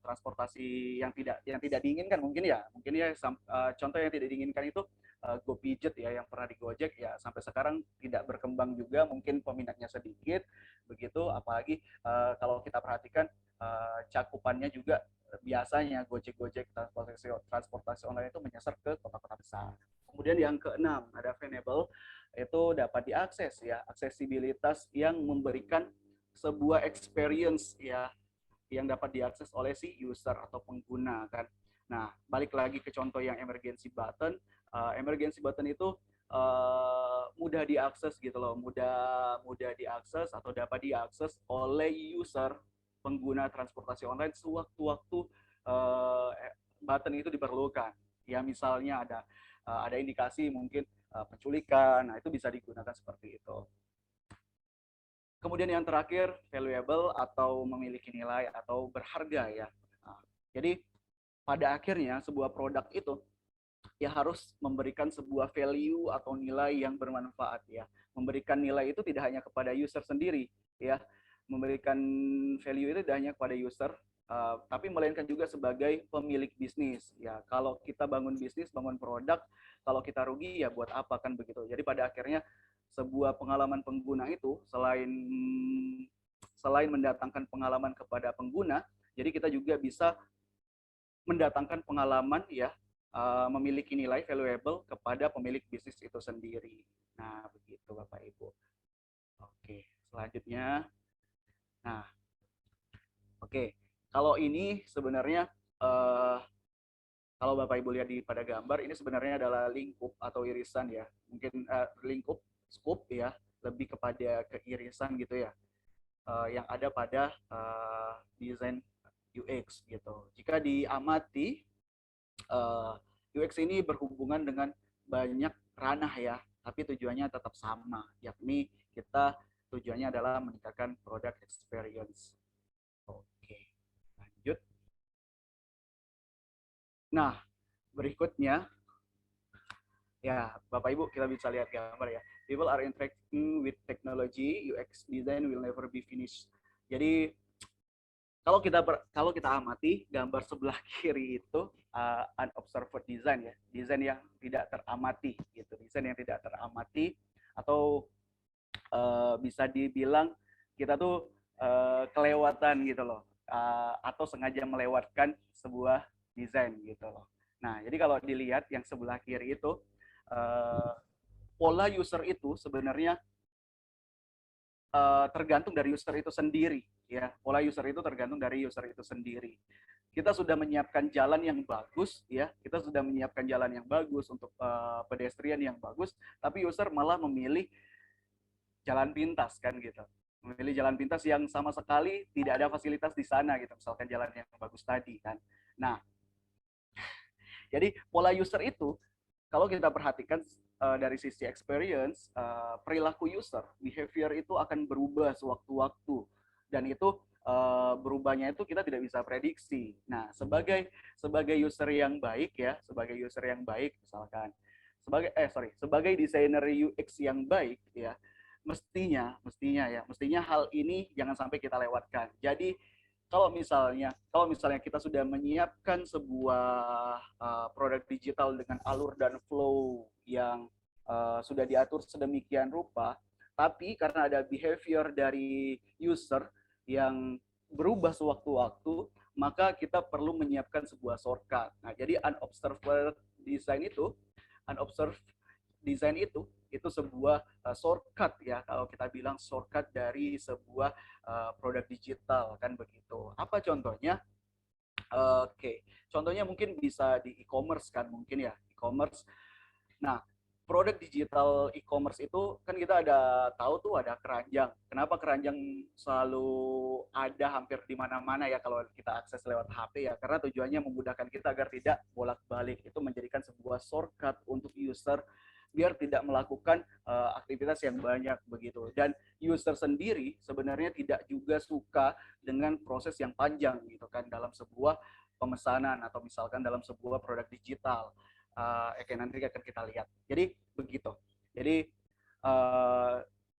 transportasi yang tidak diinginkan mungkin ya contoh yang tidak diinginkan itu GoPidget ya yang pernah di Gojek ya sampai sekarang tidak berkembang juga, mungkin peminatnya sedikit begitu. Apalagi kalau kita perhatikan cakupannya juga biasanya Gojek transportasi online itu menyasar ke kota-kota besar. Kemudian yang keenam ada Venable, itu dapat diakses ya, aksesibilitas yang memberikan sebuah experience ya yang dapat diakses oleh si user atau pengguna kan. Nah, balik lagi ke contoh yang emergency button. Emergency button itu mudah diakses gitu loh, mudah diakses atau dapat diakses oleh user pengguna transportasi online sewaktu-waktu button itu diperlukan. Ya misalnya ada indikasi mungkin penculikan, nah itu bisa digunakan seperti itu. Kemudian yang terakhir, valuable atau memiliki nilai atau berharga ya. Nah, jadi pada akhirnya sebuah produk itu ya harus memberikan sebuah value atau nilai yang bermanfaat ya. Memberikan nilai itu tidak hanya kepada user sendiri ya. Memberikan value itu tidak hanya kepada user, tapi melainkan juga sebagai pemilik bisnis ya. Kalau kita bangun bisnis, bangun produk, kalau kita rugi ya buat apa kan begitu. Jadi pada akhirnya sebuah pengalaman pengguna itu selain mendatangkan pengalaman kepada pengguna, jadi kita juga bisa mendatangkan pengalaman ya, memiliki nilai valuable kepada pemilik bisnis itu sendiri. Nah, begitu Bapak Ibu. Oke, selanjutnya. Nah, oke. Kalau ini sebenarnya kalau Bapak Ibu lihat pada gambar, ini sebenarnya adalah lingkup atau irisan ya. Mungkin lingkup, scoop ya, lebih kepada keirisan gitu ya. Yang ada pada desain UX gitu. Jika diamati, UX ini berhubungan dengan banyak ranah ya, tapi tujuannya tetap sama, yakni kita tujuannya adalah meningkatkan product experience. Oke, lanjut. Nah, berikutnya, ya Bapak Ibu kita bisa lihat gambar ya. People are interacting with technology, UX design will never be finished. Jadi kalau kita amati gambar sebelah kiri itu unobserved design ya, desain yang tidak teramati gitu, desain yang tidak teramati atau bisa dibilang kita tuh kelewatan gitu loh, atau sengaja melewatkan sebuah desain gitu loh. Nah, jadi kalau dilihat yang sebelah kiri itu pola user itu sebenarnya tergantung dari user itu sendiri ya. Pola user itu tergantung dari user itu sendiri. Kita sudah menyiapkan jalan yang bagus ya, kita sudah menyiapkan jalan yang bagus untuk pedestrian yang bagus, tapi user malah memilih jalan pintas kan gitu. Memilih jalan pintas yang sama sekali tidak ada fasilitas di sana gitu, misalkan jalan yang bagus tadi kan. Nah, jadi pola user itu kalau kita perhatikan dari sisi experience, perilaku user, behavior itu akan berubah sewaktu-waktu, dan itu berubahnya itu kita tidak bisa prediksi. Nah, sebagai user yang baik ya, sebagai user yang baik misalkan, sebagai desainer UX yang baik ya, mestinya hal ini jangan sampai kita lewatkan. Jadi kalau misalnya kita sudah menyiapkan sebuah produk digital dengan alur dan flow yang sudah diatur sedemikian rupa, tapi karena ada behavior dari user yang berubah sewaktu-waktu, maka kita perlu menyiapkan sebuah shortcut. Nah, jadi unobserved design itu sebuah shortcut ya, kalau kita bilang shortcut dari sebuah produk digital kan begitu. Apa contohnya? Oke, contohnya mungkin bisa di e-commerce kan mungkin ya, e-commerce. Nah, produk digital e-commerce itu kan kita ada tahu tuh ada keranjang. Kenapa keranjang selalu ada hampir di mana-mana ya kalau kita akses lewat HP ya? Karena tujuannya memudahkan kita agar tidak bolak-balik. Itu menjadikan sebuah shortcut untuk user biar tidak melakukan aktivitas yang banyak begitu. Dan user sendiri sebenarnya tidak juga suka dengan proses yang panjang gitu kan dalam sebuah pemesanan atau misalkan dalam sebuah produk digital. Nanti akan kita lihat. Jadi begitu. Jadi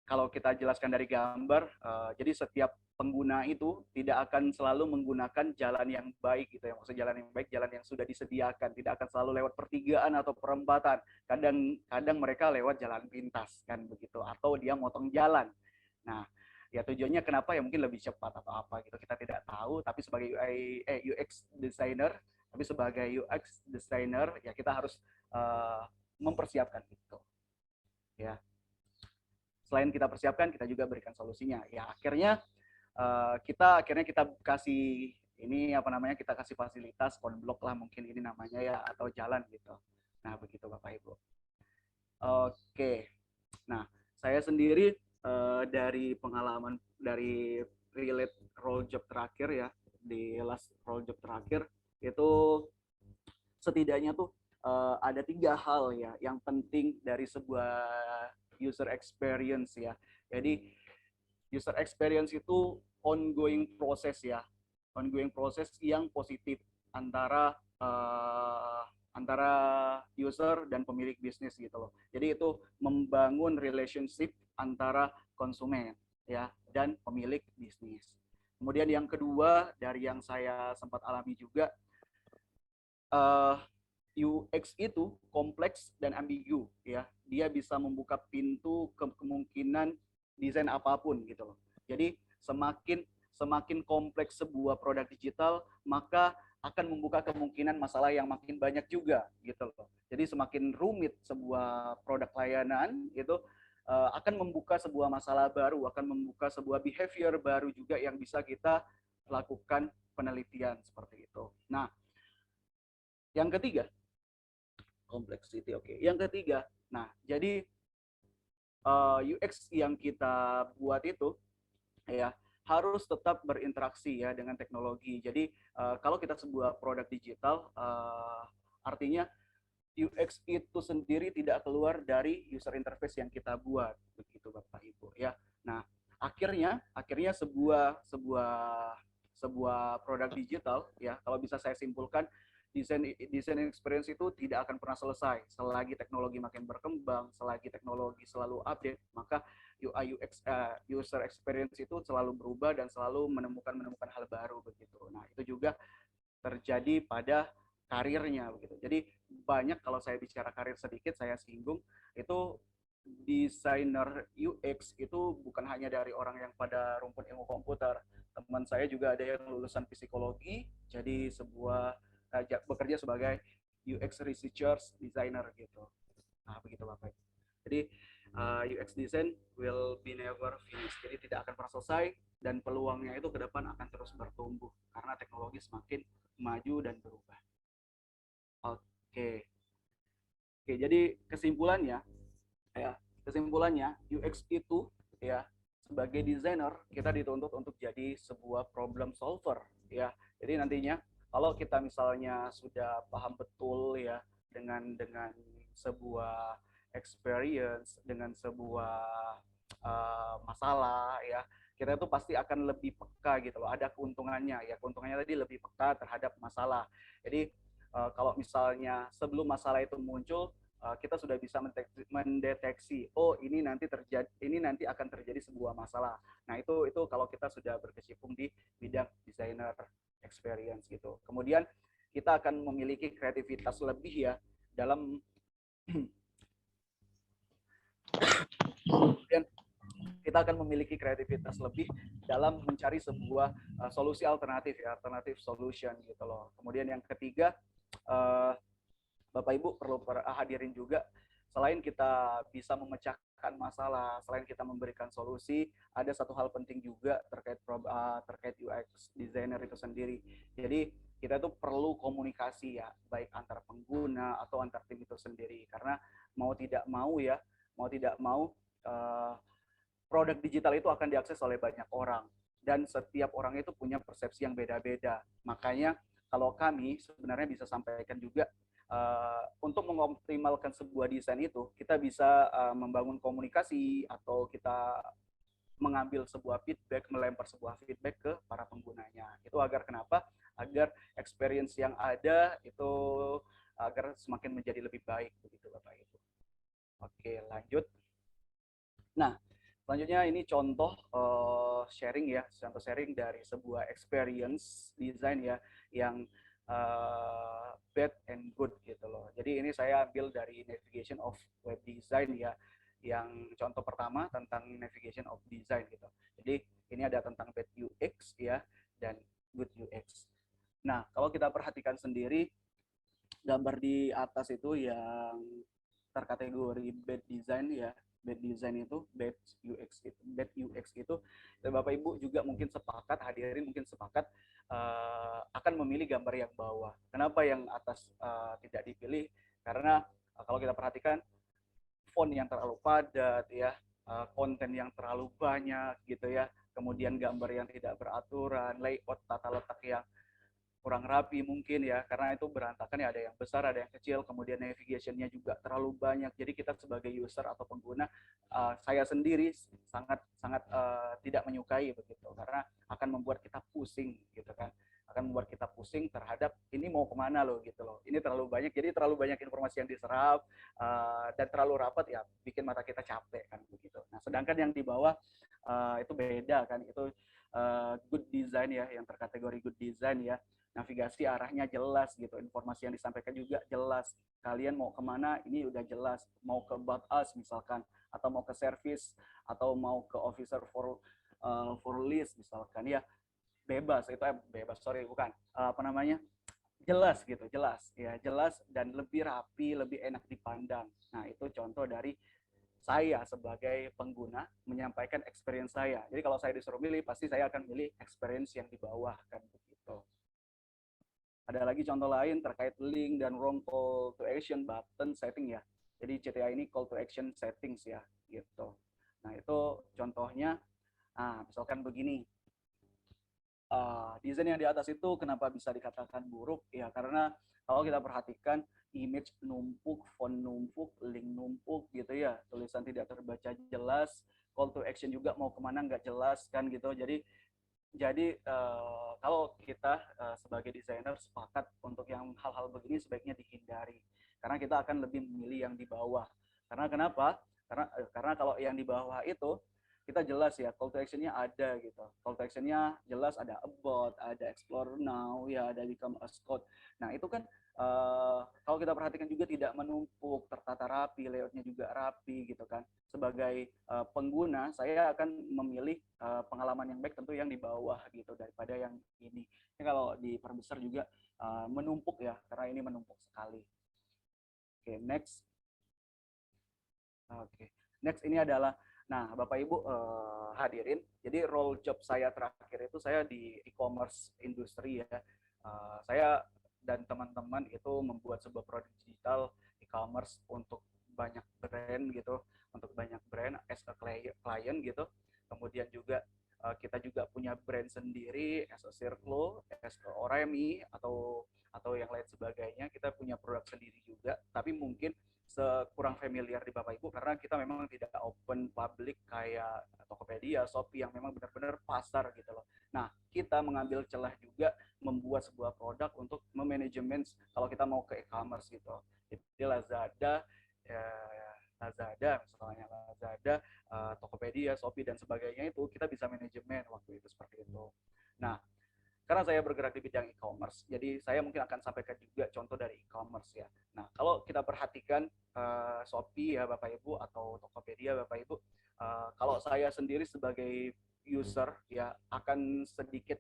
kalau kita jelaskan dari gambar, jadi setiap pengguna itu tidak akan selalu menggunakan jalan yang baik gitu ya. Maksud jalan yang baik, jalan yang sudah disediakan, tidak akan selalu lewat pertigaan atau perempatan. Kadang mereka lewat jalan pintas kan begitu, atau dia motong jalan. Nah, ya tujuannya kenapa ya mungkin lebih cepat atau apa gitu kita tidak tahu, tapi sebagai UX designer, ya kita harus mempersiapkan itu. Ya. Selain kita persiapkan, kita juga berikan solusinya. Ya akhirnya kita kasih ini apa namanya, kita kasih fasilitas konblok lah mungkin ini namanya ya, atau jalan gitu. Nah begitu Bapak Ibu. Oke. Nah saya sendiri dari pengalaman dari relate role job terakhir ya, di last role job terakhir itu setidaknya tuh ada 3 hal ya yang penting dari sebuah user experience ya. Jadi user experience itu ongoing proses ya, ongoing proses yang positif antara antara user dan pemilik bisnis gitu loh. Jadi itu membangun relationship antara konsumen ya dan pemilik bisnis. Kemudian yang kedua dari yang saya sempat alami juga, UX itu kompleks dan ambigu ya. Dia bisa membuka pintu ke kemungkinan desain apapun gitu loh. Jadi semakin kompleks sebuah produk digital, maka akan membuka kemungkinan masalah yang makin banyak juga gitu loh. Jadi semakin rumit sebuah produk layanan itu akan membuka sebuah masalah baru, akan membuka sebuah behavior baru juga yang bisa kita lakukan penelitian seperti itu. Nah, yang ketiga, complexity. Oke. Yang ketiga, nah jadi UX yang kita buat itu ya harus tetap berinteraksi ya dengan teknologi. Jadi kalau kita sebuah produk digital, artinya UX itu sendiri tidak keluar dari user interface yang kita buat, begitu Bapak Ibu ya. Nah akhirnya sebuah produk digital ya, kalau bisa saya simpulkan, desain experience itu tidak akan pernah selesai selagi teknologi makin berkembang, selagi teknologi selalu update, maka UI UX user experience itu selalu berubah dan selalu menemukan hal baru begitu. Nah itu juga terjadi pada karirnya begitu. Jadi banyak, kalau saya bicara karir sedikit saya singgung, itu desainer UX itu bukan hanya dari orang yang pada rumpun ilmu komputer. Teman saya juga ada yang lulusan psikologi, jadi bekerja sebagai UX researchers designer gitu. Nah begitu Bapak. Jadi UX design will be never finished. Jadi tidak akan pernah selesai dan peluangnya itu ke depan akan terus bertumbuh karena teknologi semakin maju dan berubah. Oke. Oke, jadi kesimpulannya UX itu ya sebagai desainer kita dituntut untuk jadi sebuah problem solver ya. Jadi nantinya kalau kita misalnya sudah paham betul ya dengan sebuah experience, dengan sebuah masalah ya, kita itu pasti akan lebih peka gitu loh. Ada keuntungannya ya, keuntungannya tadi lebih peka terhadap masalah. Jadi kalau misalnya sebelum masalah itu muncul, kita sudah bisa mendeteksi, oh ini nanti akan terjadi sebuah masalah. Nah itu kalau kita sudah berkecimpung di bidang designer experience gitu. Kemudian kita akan memiliki kreativitas lebih ya dalam kemudian kita akan memiliki kreativitas lebih dalam mencari sebuah solusi alternatif ya, alternative solution gitu loh. Kemudian yang ketiga, Bapak Ibu perlu hadirin juga, selain kita bisa memecahkan masalah, selain kita memberikan solusi, ada satu hal penting juga terkait UX designer itu sendiri. Jadi kita tuh perlu komunikasi ya, baik antar pengguna atau antar tim itu sendiri, karena mau tidak mau ya, mau tidak mau produk digital itu akan diakses oleh banyak orang dan setiap orang itu punya persepsi yang beda-beda. Makanya kalau kami sebenarnya bisa sampaikan juga untuk mengoptimalkan sebuah desain itu kita bisa membangun komunikasi atau kita mengambil sebuah feedback, melempar sebuah feedback ke para penggunanya. Itu agar kenapa? Agar experience yang ada itu agar semakin menjadi lebih baik begitu Bapak Ibu. Oke, lanjut. Nah, selanjutnya ini contoh sharing ya, contoh sharing dari sebuah experience design ya yang bad and good gitu loh. Jadi ini saya ambil dari Navigation of Web Design ya, yang contoh pertama tentang Navigation of Design gitu. Jadi ini ada tentang bad UX ya dan good UX. Nah, kalau kita perhatikan sendiri gambar di atas itu yang terkategori bad design ya, bad design itu bad UX itu dan Bapak Ibu juga mungkin sepakat, hadirin mungkin sepakat akan memilih gambar yang bawah. Kenapa yang atas tidak dipilih? Karena kalau kita perhatikan font yang terlalu padat ya, konten yang terlalu banyak gitu ya, kemudian gambar yang tidak beraturan, layout tata letak yang kurang rapi mungkin ya, karena itu berantakan ya, ada yang besar, ada yang kecil, kemudian navigation-nya juga terlalu banyak. Jadi kita sebagai user atau pengguna, saya sendiri sangat tidak menyukai begitu, karena akan membuat kita pusing gitu kan, akan membuat kita pusing terhadap ini mau kemana loh gitu loh. Ini terlalu banyak, jadi terlalu banyak informasi yang diserap dan terlalu rapat ya, bikin mata kita capek kan begitu. Nah, sedangkan yang di bawah itu beda kan, itu good design ya, yang terkategori good design ya. Navigasi arahnya jelas gitu, informasi yang disampaikan juga jelas, kalian mau kemana ini udah jelas, mau ke about us misalkan, atau mau ke service, atau mau ke officer for list misalkan ya, bebas itu bebas, sorry bukan, apa namanya, jelas gitu, jelas ya, jelas dan lebih rapi, lebih enak dipandang. Nah itu contoh dari saya sebagai pengguna menyampaikan experience saya. Jadi kalau saya disuruh milih, pasti saya akan milih experience yang di bawah kan begitu. Ada lagi contoh lain terkait link dan wrong call to action button setting ya. Jadi CTA ini call to action settings ya, gitu. Nah itu contohnya. Nah misalkan begini, desain yang di atas itu kenapa bisa dikatakan buruk? Ya karena kalau kita perhatikan image numpuk, font numpuk, link numpuk gitu ya, tulisan tidak terbaca jelas, call to action juga mau kemana nggak jelas kan gitu. Jadi kalau kita sebagai desainer sepakat untuk yang hal-hal begini sebaiknya dihindari, karena kita akan lebih memilih yang di bawah. Karena kenapa? Karena kalau yang di bawah itu kita jelas ya, call to action-nya ada gitu. Call to action-nya jelas, ada about, ada explore now, ya ada become a scout. Nah itu kan kalau kita perhatikan juga tidak menumpuk, tertata rapi, layoutnya juga rapi gitu kan. Sebagai pengguna, saya akan memilih pengalaman yang baik tentu yang di bawah gitu daripada yang ini. Ini kalau diperbesar juga menumpuk ya, karena ini menumpuk sekali. Oke, next. Oke, next ini adalah, nah Bapak Ibu hadirin, jadi role job saya terakhir itu saya di e-commerce industri ya. Saya dan teman-teman itu membuat sebuah produk digital e-commerce untuk banyak brand gitu, untuk banyak brand as a client gitu. Kemudian juga kita juga punya brand sendiri as a Circlo, as a Oremi atau yang lain sebagainya. Kita punya produk sendiri juga, tapi mungkin kurang familiar di Bapak Ibu karena kita memang tidak open public kayak Tokopedia, Shopee yang memang benar-benar pasar gitu loh. Nah, kita mengambil celah juga membuat sebuah produk untuk memanajemen kalau kita mau ke e-commerce gitu. Jadi Lazada misalnya Lazada, Tokopedia, Shopee dan sebagainya itu kita bisa manajemen waktu itu seperti itu. Nah, karena saya bergerak di bidang e-commerce, jadi saya mungkin akan sampaikan juga contoh dari e-commerce ya. Nah, kalau kita perhatikan Shopee ya Bapak Ibu atau Tokopedia Bapak Ibu, kalau saya sendiri sebagai user ya akan sedikit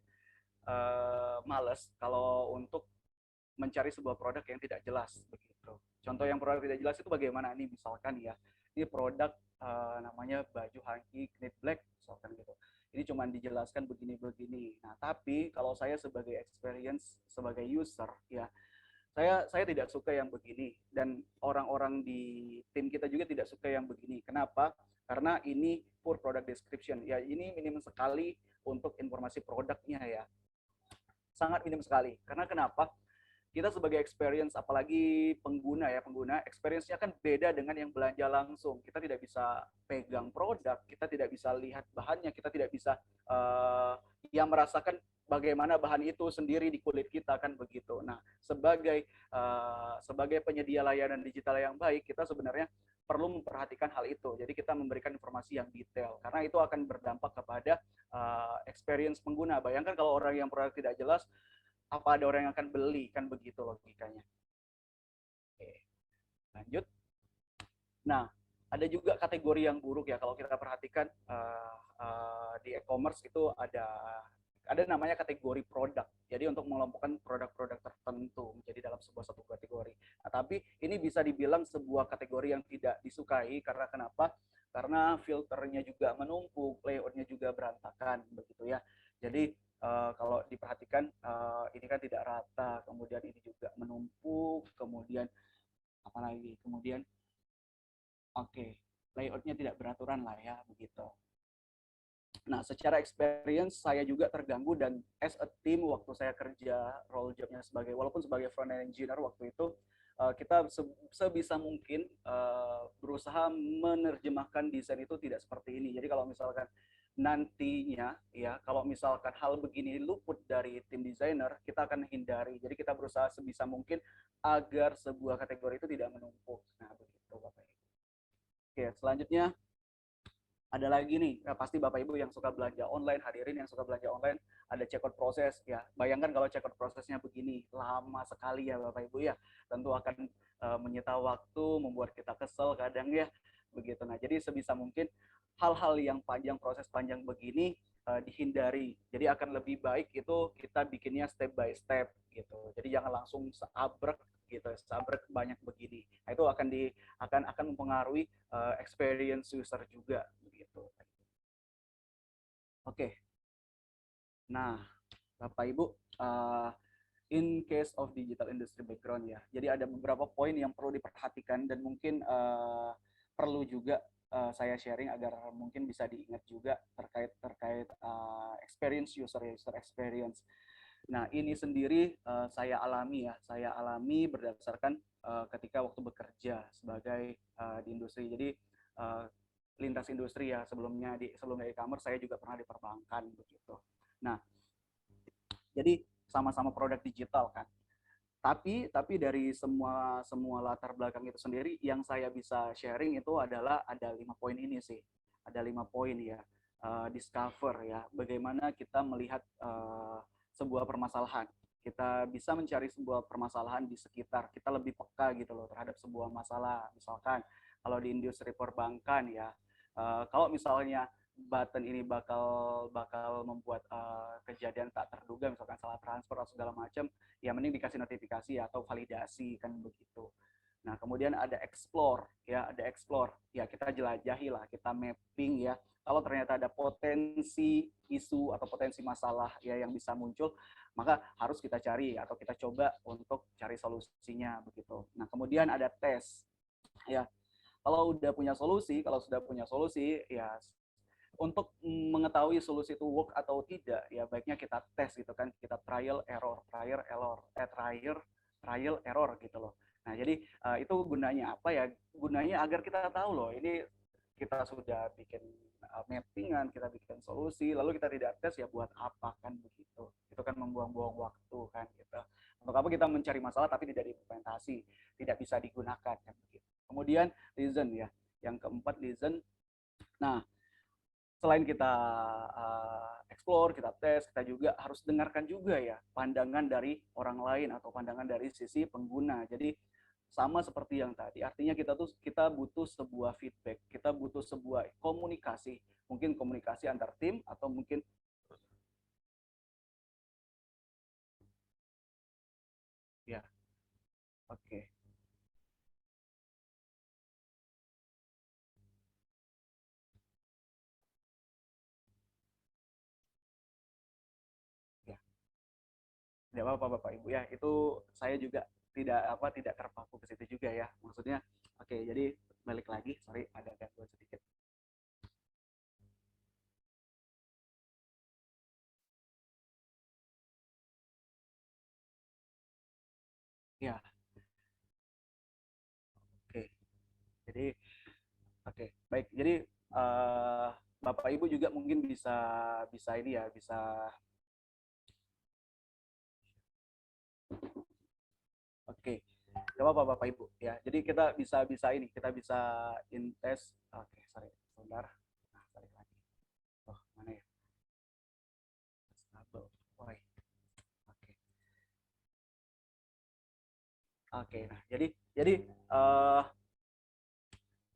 males kalau untuk mencari sebuah produk yang tidak jelas begitu. Contoh yang produk tidak jelas itu bagaimana nih, misalkan ya, ini produk namanya baju Hanky Knit Black misalkan gitu. Ini cuma dijelaskan begini-begini. Nah, tapi kalau saya sebagai experience sebagai user ya, saya tidak suka yang begini, dan orang-orang di tim kita juga tidak suka yang begini. Kenapa? Karena ini poor product description. Ya, ini minim sekali untuk informasi produknya ya. Sangat minim sekali. Karena kenapa? Kita sebagai experience, apalagi pengguna ya, pengguna experience-nya kan beda dengan yang belanja langsung. Kita tidak bisa pegang produk, kita tidak bisa lihat bahannya, kita tidak bisa yang merasakan bagaimana bahan itu sendiri di kulit kita, kan begitu. Nah, sebagai penyedia layanan digital yang baik, kita sebenarnya perlu memperhatikan hal itu. Jadi kita memberikan informasi yang detail, karena itu akan berdampak kepada experience pengguna. Bayangkan kalau orang yang produk tidak jelas, apa ada orang yang akan beli, kan begitu logikanya. Oke, lanjut. Nah, ada juga kategori yang buruk ya, kalau kita perhatikan di e-commerce itu ada namanya kategori produk. Jadi untuk mengelompokkan produk-produk tertentu menjadi dalam sebuah satu kategori. Nah, tapi ini bisa dibilang sebuah kategori yang tidak disukai, karena kenapa? Karena filternya juga menumpuk, layoutnya juga berantakan, begitu ya. Jadi kalau diperhatikan ini kan tidak rata, kemudian ini juga menumpuk, kemudian apalagi, kemudian layoutnya tidak beraturan lah ya, begitu. Nah, secara experience saya juga terganggu, dan as a team waktu saya kerja role jobnya walaupun sebagai front end engineer waktu itu, kita sebisa mungkin berusaha menerjemahkan desain itu tidak seperti ini. Jadi kalau misalkan nantinya ya, kalau misalkan hal begini luput dari tim desainer, kita akan hindari. Jadi kita berusaha sebisa mungkin agar sebuah kategori itu tidak menumpuk. Nah, begitu Bapak Ibu. Oke, selanjutnya ada lagi nih, pasti Bapak Ibu yang suka belanja online, hadirin yang suka belanja online, ada checkout proses ya. Bayangkan kalau checkout prosesnya begini, lama sekali ya Bapak Ibu ya. Tentu akan menyita waktu, membuat kita kesel kadang ya, begitu. Nah, jadi sebisa mungkin hal-hal yang panjang, proses panjang begini dihindari. Jadi akan lebih baik itu kita bikinnya step by step gitu. Jadi jangan langsung seabrek gitu, seabrek banyak begini. Nah, itu akan mempengaruhi experience user juga begitu. Oke. Nah, Bapak Ibu, in case of digital industry background ya. Jadi ada beberapa poin yang perlu diperhatikan, dan mungkin perlu juga saya sharing agar mungkin bisa diingat juga terkait experience user experience. Nah, ini sendiri saya alami berdasarkan ketika waktu bekerja sebagai di industri. Jadi lintas industri ya, sebelumnya e-commerce saya juga pernah di perbankan begitu. Nah, jadi sama-sama produk digital kan. Tapi dari semua latar belakang itu sendiri, yang saya bisa sharing itu adalah ada 5 poin ini sih. Ada 5 poin ya. Discover ya, bagaimana kita melihat sebuah permasalahan. Kita bisa mencari sebuah permasalahan di sekitar, kita lebih peka gitu loh terhadap sebuah masalah. Misalkan kalau di industri perbankan ya, kalau misalnya button ini bakal membuat kejadian tak terduga, misalkan salah transfer atau segala macam, ya mending dikasih notifikasi atau validasi, kan begitu. Nah, kemudian ada explore ya, ya kita jelajahi lah, kita mapping ya. Kalau ternyata ada potensi isu atau potensi masalah ya yang bisa muncul, maka harus kita cari atau kita coba untuk cari solusinya begitu. Nah, kemudian ada tes ya. Kalau sudah punya solusi ya, untuk mengetahui solusi itu work atau tidak ya, baiknya kita tes gitu kan, kita trial error gitu loh. Nah, jadi itu gunanya apa ya? Gunanya agar kita tahu loh, ini kita sudah bikin mappingan, kita bikin solusi, lalu kita tidak tes, ya buat apa, kan begitu. Itu kan membuang-buang waktu kan gitu. Untuk apa kita mencari masalah tapi tidak diimplementasi, tidak bisa digunakan kan begitu. Kemudian listen ya. Yang keempat listen. Nah, selain kita explore, kita tes, kita juga harus dengarkan juga ya pandangan dari orang lain atau pandangan dari sisi pengguna. Jadi sama seperti yang tadi, artinya kita butuh sebuah feedback, kita butuh sebuah komunikasi, mungkin komunikasi antar tim atau mungkin ya, oke. Ya. Tidak apa-apa Bapak Ibu ya, itu saya juga tidak terpaku ke situ juga ya. Maksudnya oke, jadi balik lagi, sorry ada gangguan sedikit. Ya, oke. Jadi oke, baik. Jadi eh, Bapak Ibu juga mungkin bisa bisa ini ya, bisa oke. Gak apa-apa Bapak Ibu ya. Jadi kita bisa bisa ini, kita bisa intes. Oke, sorry, sebentar. Nah, balik lagi. Oh, mana ya? Stable. Why? Oke. Oke, nah jadi eh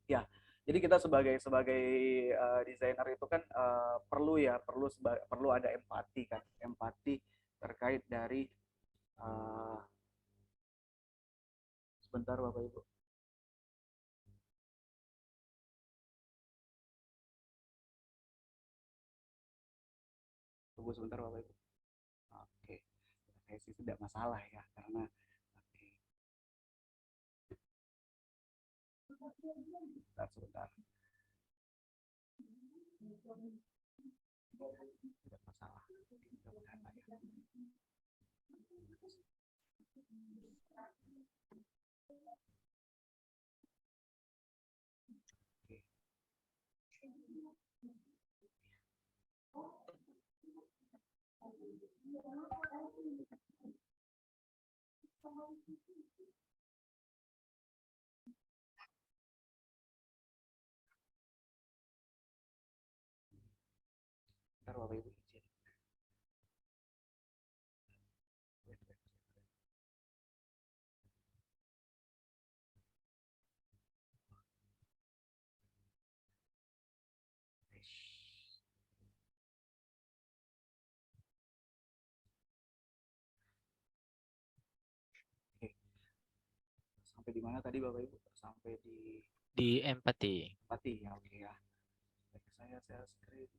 ya, jadi kita sebagai sebagai desainer itu kan perlu ada empati kan, empati terkait dari eh, sebentar Bapak Ibu. Tunggu sebentar Bapak Ibu. Oke, saya sih tidak masalah ya karena oke, sebentar tidak masalah. Mudah-mudahan lah ya. Oke. Bentar Bapak Ibu izin. Wait, wait. Oke. Sampai di mana tadi Bapak Ibu? Sampai Di empati. empati ya, oke ya. Baik, saya share screen.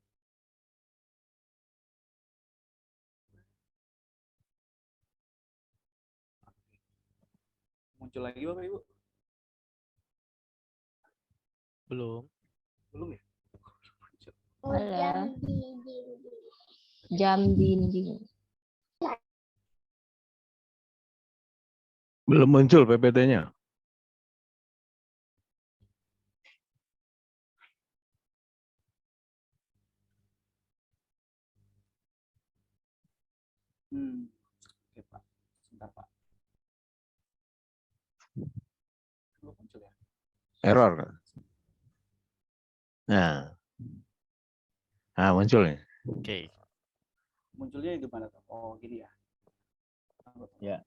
Oke. Muncul lagi Bapak Ibu? Belum. Belum ya? Muncul. Halo. Jam dinding. Belum muncul PPT-nya. Oke Pak, sebentar Pak. Belum muncul ya? Error. Nah, muncul nih. Oke. Munculnya gimana tuh? Oh gini ya? Ya.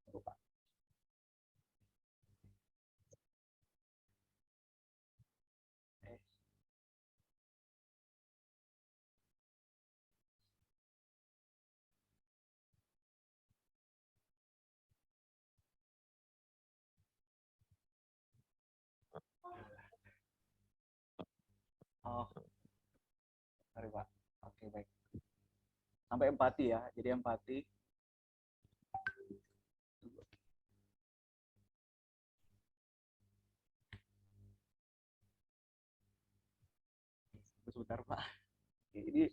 Tunggu, Pak. Eh. Oh, sorry Pak. Oke baik. Sampai empati ya. Jadi empati. Sebentar Pak. Ini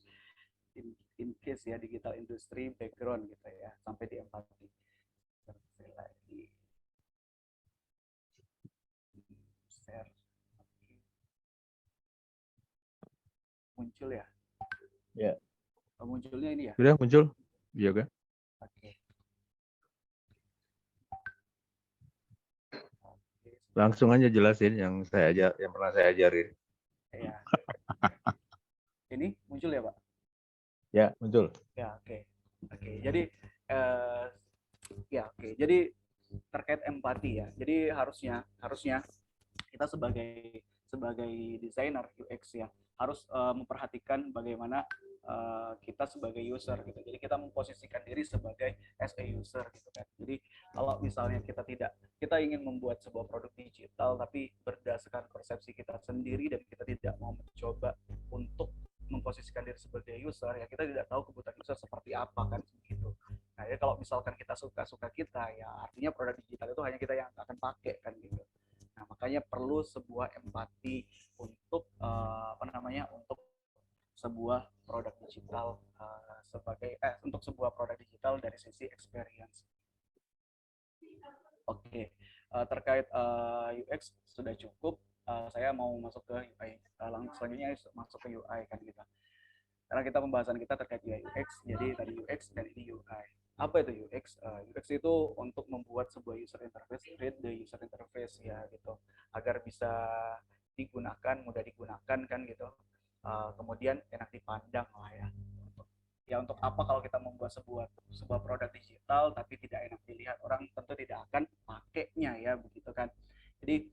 in case ya digital industry background gitu ya. Sampai di empati. Saya lagi share. Oke. Muncul ya? Ya. Oh, munculnya ini ya? Sudah muncul? Iya kan? Oke. Oke. Langsung aja jelasin yang pernah saya ajarin. Ya. Ini muncul ya Pak? Ya, muncul. Ya, oke. Oke. Jadi ya, oke. Jadi terkait empati ya. Jadi harusnya kita sebagai sebagai desainer UX ya harus memperhatikan bagaimana kita sebagai user gitu. Jadi kita memposisikan diri sebagai as a user gitu kan. Jadi kalau misalnya kita ingin membuat sebuah produk digital tapi berdasarkan persepsi kita sendiri dan kita tidak mau mencoba untuk memposisikan diri sebagai user ya kita tidak tahu kebutuhan user seperti apa kan begitu. Nah Ya kalau misalkan kita suka kita, ya artinya produk digital itu hanya kita yang akan pakai kan gitu. Nah, makanya perlu sebuah empati untuk untuk sebuah produk digital untuk sebuah produk digital dari sisi experience. Oke, terkait UX sudah cukup. Saya mau masuk ke UI. Selanjutnya masuk ke UI kan kita. Karena pembahasan kita terkait UI UX, jadi tadi UX dan ini UI. Apa itu UX? UX itu untuk membuat sebuah user interface, read the user interface ya gitu, agar bisa digunakan, mudah digunakan kan gitu. Kemudian enak dipandang lah ya. Untuk apa kalau kita membuat sebuah produk digital tapi tidak enak dilihat, orang tentu tidak akan pakainya ya begitu kan. Jadi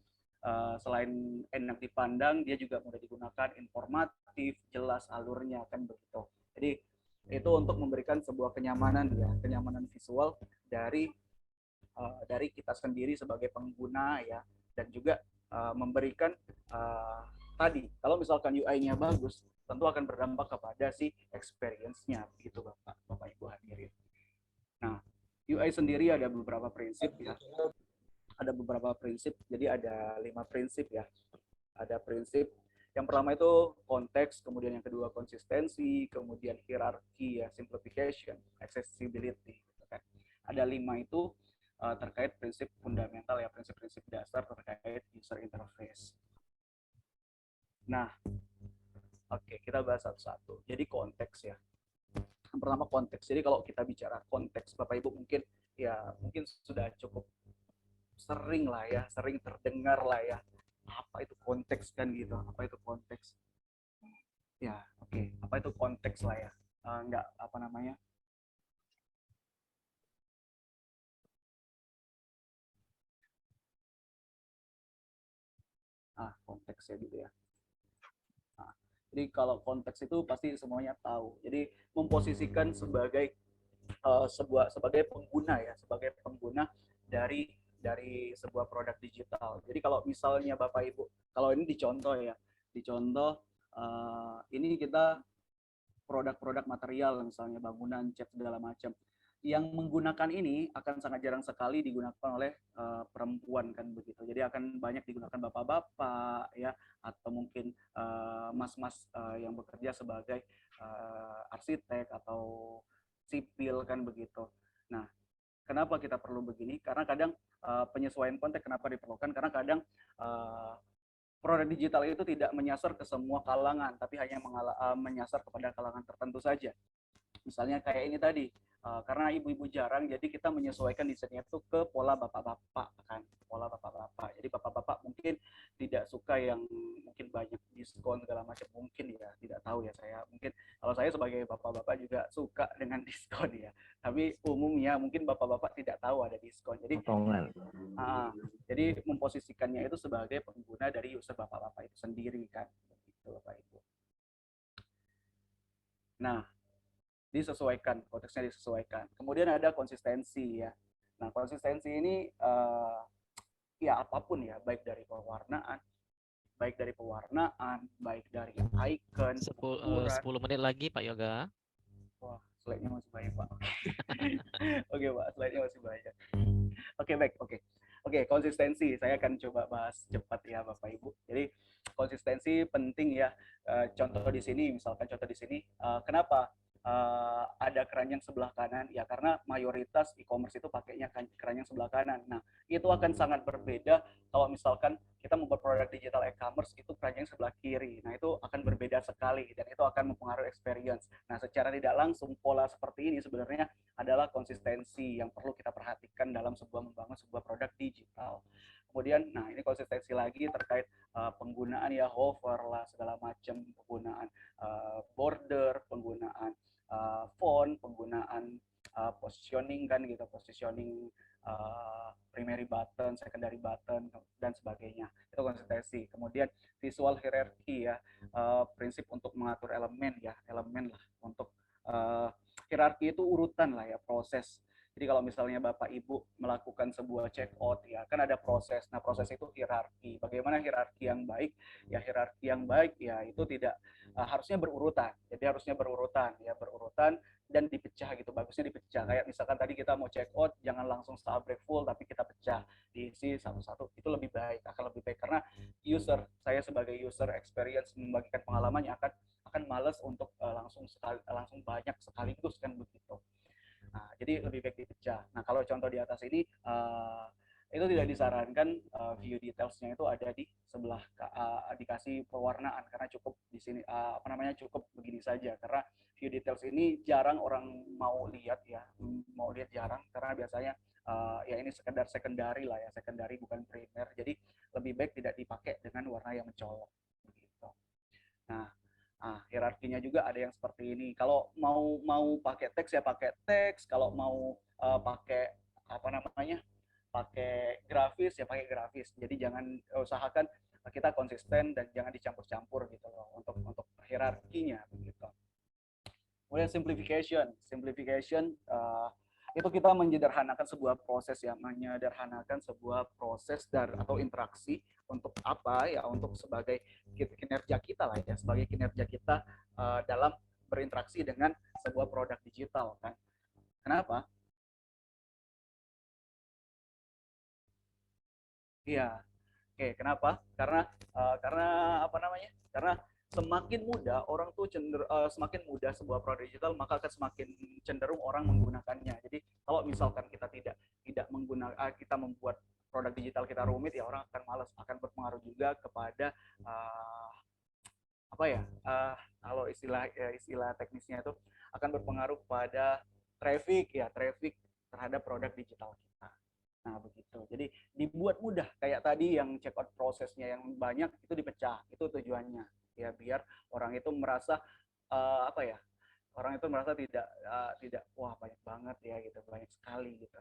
selain enak dipandang, dia juga mudah digunakan, informatif, jelas alurnya kan begitu. Jadi itu untuk memberikan sebuah kenyamanan ya, kenyamanan visual dari kita sendiri sebagai pengguna ya, dan juga memberikan tadi kalau misalkan UI-nya bagus, tentu akan berdampak kepada si experience-nya begitu Bapak Ibu hadirin. Nah, UI sendiri ada beberapa prinsip ya. Ada beberapa prinsip, jadi ada 5 prinsip ya. Ada prinsip yang pertama itu konteks, kemudian yang kedua konsistensi, kemudian hierarki ya, simplification, accessibility gitu kan. Ada 5 itu terkait prinsip fundamental ya, prinsip-prinsip dasar terkait user interface. Nah, oke, kita bahas satu-satu. Jadi konteks ya. Yang pertama konteks. Jadi kalau kita bicara konteks, Bapak Ibu mungkin sudah cukup sering lah ya, sering terdengar lah ya. Apa itu konteks kan gitu? Apa itu konteks? Ya, oke. Apa itu konteks lah ya? Konteks ya gitu ya. Nah, jadi kalau konteks itu pasti semuanya tahu. Jadi memposisikan sebagai sebagai pengguna ya, sebagai pengguna dari sebuah produk digital. Jadi kalau misalnya Bapak Ibu, kalau ini dicontoh ya, ini kita produk-produk material misalnya bangunan, cat segala macam. Yang menggunakan ini akan sangat jarang sekali digunakan oleh perempuan kan begitu. Jadi akan banyak digunakan bapak-bapak ya, atau mungkin mas-mas yang bekerja sebagai arsitek atau sipil kan begitu. Nah, kenapa kita perlu begini? Karena kadang penyesuaian konteks kenapa diperlukan? Karena kadang produk digital itu tidak menyasar ke semua kalangan, tapi hanya menyasar kepada kalangan tertentu saja. Misalnya kayak ini tadi, karena ibu-ibu jarang, jadi kita menyesuaikan desainnya itu ke pola bapak-bapak kan, pola bapak-bapak. Jadi bapak-bapak mungkin tidak suka yang mungkin banyak diskon segala macam, mungkin ya, tidak tahu ya saya. Mungkin kalau saya sebagai bapak-bapak juga suka dengan diskon ya. Tapi umumnya mungkin bapak-bapak tidak tahu ada diskon. Jadi jadi memposisikannya itu sebagai pengguna dari user bapak-bapak itu sendiri kan, begitu Bapak Ibu. Nah, disesuaikan, konteksnya disesuaikan. Kemudian ada konsistensi ya. Nah, konsistensi ini ya apapun ya, baik dari pewarnaan, baik dari icon, 10 menit lagi Pak Yoga. Wah, slide-nya masih banyak Pak. Oke Pak, slide-nya masih banyak. Oke, baik, oke, konsistensi saya akan coba bahas cepat ya Bapak Ibu. Jadi konsistensi penting ya. Contoh di sini, kenapa ada keranjang sebelah kanan? Ya karena mayoritas e-commerce itu pakainya keranjang sebelah kanan. Nah, itu akan sangat berbeda kalau misalkan kita membuat produk digital e-commerce itu keranjang sebelah kiri. Nah, itu akan berbeda sekali dan itu akan mempengaruhi experience. Nah, secara tidak langsung pola seperti ini sebenarnya adalah konsistensi yang perlu kita perhatikan dalam membangun sebuah produk digital. Kemudian, nah ini konsistensi lagi terkait penggunaan ya hover lah segala macam, penggunaan border, penggunaan font, penggunaan positioning kan gitu, positioning primary button, secondary button dan sebagainya. Itu konsistensi. Kemudian visual hierarchy ya, prinsip untuk mengatur elemen lah untuk hierarki itu urutan lah ya, proses. Jadi kalau misalnya Bapak Ibu melakukan sebuah check out ya, kan ada proses. Nah, proses itu hierarki. Bagaimana hierarki yang baik? Ya hierarki yang baik ya itu tidak harusnya berurutan. Jadi harusnya berurutan dan dipecah gitu, bagusnya dipecah. Kayak misalkan tadi kita mau check out, jangan langsung setelah break full, tapi kita pecah, diisi satu-satu, itu lebih baik, akan lebih baik, karena saya sebagai user experience membagikan pengalamannya akan males untuk langsung banyak sekaligus kan begitu. Nah, jadi lebih baik dipecah. Nah, kalau contoh di atas ini itu tidak disarankan view detailsnya itu ada di sebelah dikasih pewarnaan, karena cukup di sini cukup begini saja, karena view details ini jarang orang mau lihat ya, jarang, karena biasanya ya ini sekedar secondary lah ya, secondary bukan primer, jadi lebih baik tidak dipakai dengan warna yang mencolok begitu. Nah, hierarkinya juga ada yang seperti ini. Kalau mau pakai teks ya pakai teks, kalau mau pakai pakai grafis ya pakai grafis. Jadi jangan usahakan kita konsisten dan jangan dicampur-campur gitu loh untuk hierarkinya begitu. Kemudian simplification itu kita menyederhanakan sebuah proses ya, menyederhanakan sebuah proses atau interaksi untuk apa ya, untuk sebagai kinerja kita lah ya, sebagai kinerja kita dalam berinteraksi dengan sebuah produk digital kan. Kenapa? Iya. Oke, kenapa? Karena Karena semakin mudah orang tuh semakin mudah sebuah produk digital, maka akan semakin cenderung orang menggunakannya. Jadi kalau misalkan kita tidak menggunakan kita membuat produk digital kita rumit, ya orang akan malas, akan berpengaruh juga kepada kalau istilah teknisnya itu akan berpengaruh pada traffic terhadap produk digital kita. Nah, begitu. Jadi dibuat mudah, kayak tadi yang check out prosesnya yang banyak itu dipecah. Itu tujuannya. Ya biar orang itu merasa orang itu merasa tidak wah banyak banget ya gitu, banyak sekali gitu.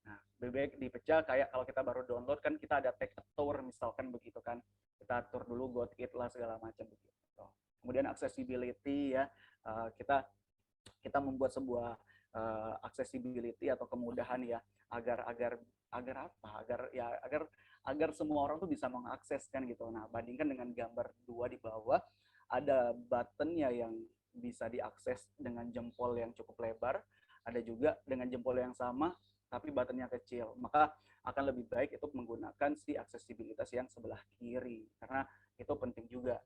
Nah, lebih dipecah, kayak kalau kita baru download kan kita ada take a tour misalkan begitu kan. Kita atur dulu got it lah segala macam begitu. Kemudian accessibility ya, kita membuat sebuah accessibility atau kemudahan ya, agar semua orang tuh bisa mengakses kan gitu. Nah, bandingkan dengan gambar 2 di bawah, ada buttonnya yang bisa diakses dengan jempol yang cukup lebar, ada juga dengan jempol yang sama tapi buttonnya kecil. Maka akan lebih baik itu menggunakan si aksesibilitas yang sebelah kiri, karena itu penting juga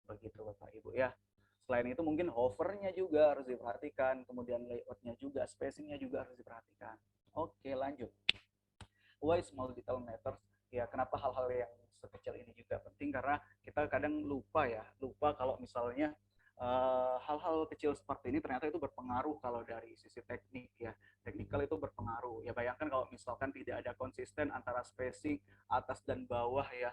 begitu Bapak Ibu ya. Selain itu mungkin hovernya juga harus diperhatikan, kemudian layoutnya juga, spacingnya juga harus diperhatikan. Oke, lanjut. Why small detail matters? Ya, kenapa hal-hal yang sekecil ini juga penting? Karena kita kadang lupa kalau misalnya hal-hal kecil seperti ini ternyata itu berpengaruh kalau dari sisi teknik ya. Teknikal itu berpengaruh. Ya, bayangkan kalau misalkan tidak ada konsisten antara spacing atas dan bawah ya.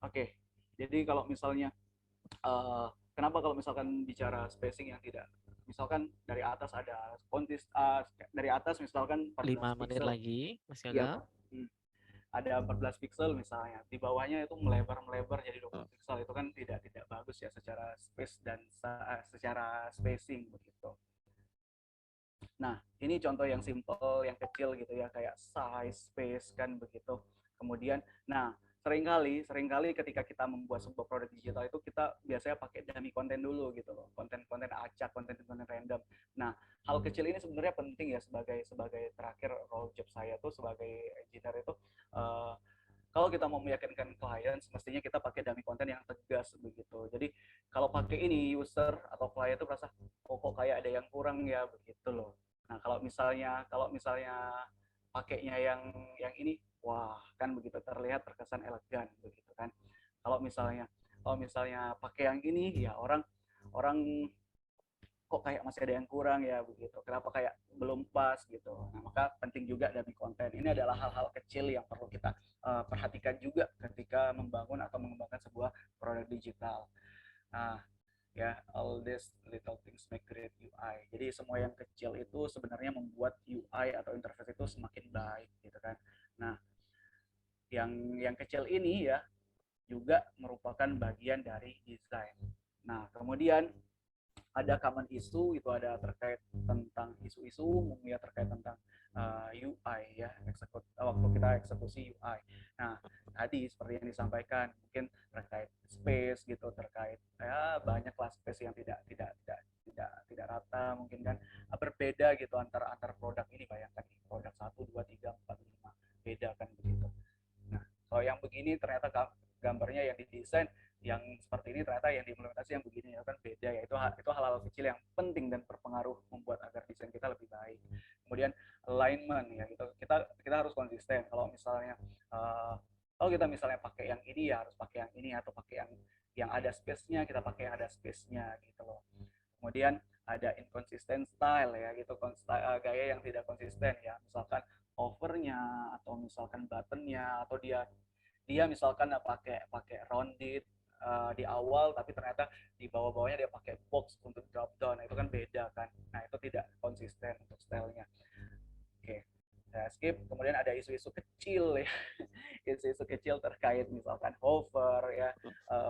Oke, jadi kalau misalnya kenapa kalau misalkan bicara spacing yang tidak, misalkan dari atas ada dari atas misalkan 14 5 menit pixel lagi, Mas ya, Yoga. ada 14 pixel misalnya, di bawahnya itu melebar jadi 20 pixel, itu kan tidak bagus ya secara space dan secara spacing begitu. Nah, ini contoh yang simple, yang kecil gitu ya, kayak size, space kan begitu. Kemudian, nah seringkali ketika kita membuat sebuah produk digital itu kita biasanya pakai dummy konten dulu gitu loh, konten-konten acak, konten-konten random. Nah, hal kecil ini sebenarnya penting ya, sebagai terakhir role job saya tuh sebagai engineer itu kalau kita mau meyakinkan klien, semestinya kita pakai dummy konten yang tegas begitu. Jadi kalau pakai ini, user atau klien itu merasa kok kayak ada yang kurang ya begitu loh. Nah, kalau misalnya pakainya yang ini, wah kan begitu, terkesan elegan begitu kan. Kalau misalnya pakai yang ini, ya orang kok kayak masih ada yang kurang ya begitu. Kenapa kayak belum pas gitu. Nah, maka penting juga dummy konten. Ini adalah hal-hal kecil yang perlu kita perhatikan juga ketika membangun atau mengembangkan sebuah produk digital. Nah, ya, all these little things make great UI. Jadi semua yang kecil itu sebenarnya membuat UI atau interface itu semakin baik gitu kan. Nah, yang kecil ini ya juga merupakan bagian dari desain. Nah, kemudian ada common issue, itu ada terkait tentang isu-isu umum ya, terkait tentang UI ya, waktu kita eksekusi UI. Nah, tadi seperti yang disampaikan, mungkin terkait space gitu, terkait ya banyaklah space yang tidak rata, mungkin kan berbeda gitu antar produk ini. Bayangkan produk 1, 2, 3, 4, 5 beda kan begitu. Nah, kalau yang begini ternyata gambarnya yang didesain yang seperti ini, ternyata yang diimplementasi yang begini, ya kan beda ya. Itu hal-hal kecil yang penting dan berpengaruh membuat agar desain kita lebih baik. Kemudian alignment ya gitu, kita harus konsisten. Kalau misalnya kalau kita misalnya pakai yang ini ya harus pakai yang ini, atau pakai yang ada space-nya, kita pakai yang ada space-nya gitu loh. Kemudian ada inconsistent style ya gitu, gaya yang tidak konsisten ya, misalkan overnya atau misalkan buttonnya, atau dia misalkan pakai rounded di awal, tapi ternyata di bawah-bawahnya dia pakai box untuk drop down. Nah, itu kan beda kan. Nah, itu tidak konsisten untuk stylenya. Oke, saya skip. Kemudian ada isu-isu kecil ya, isu-isu kecil terkait misalkan hover ya,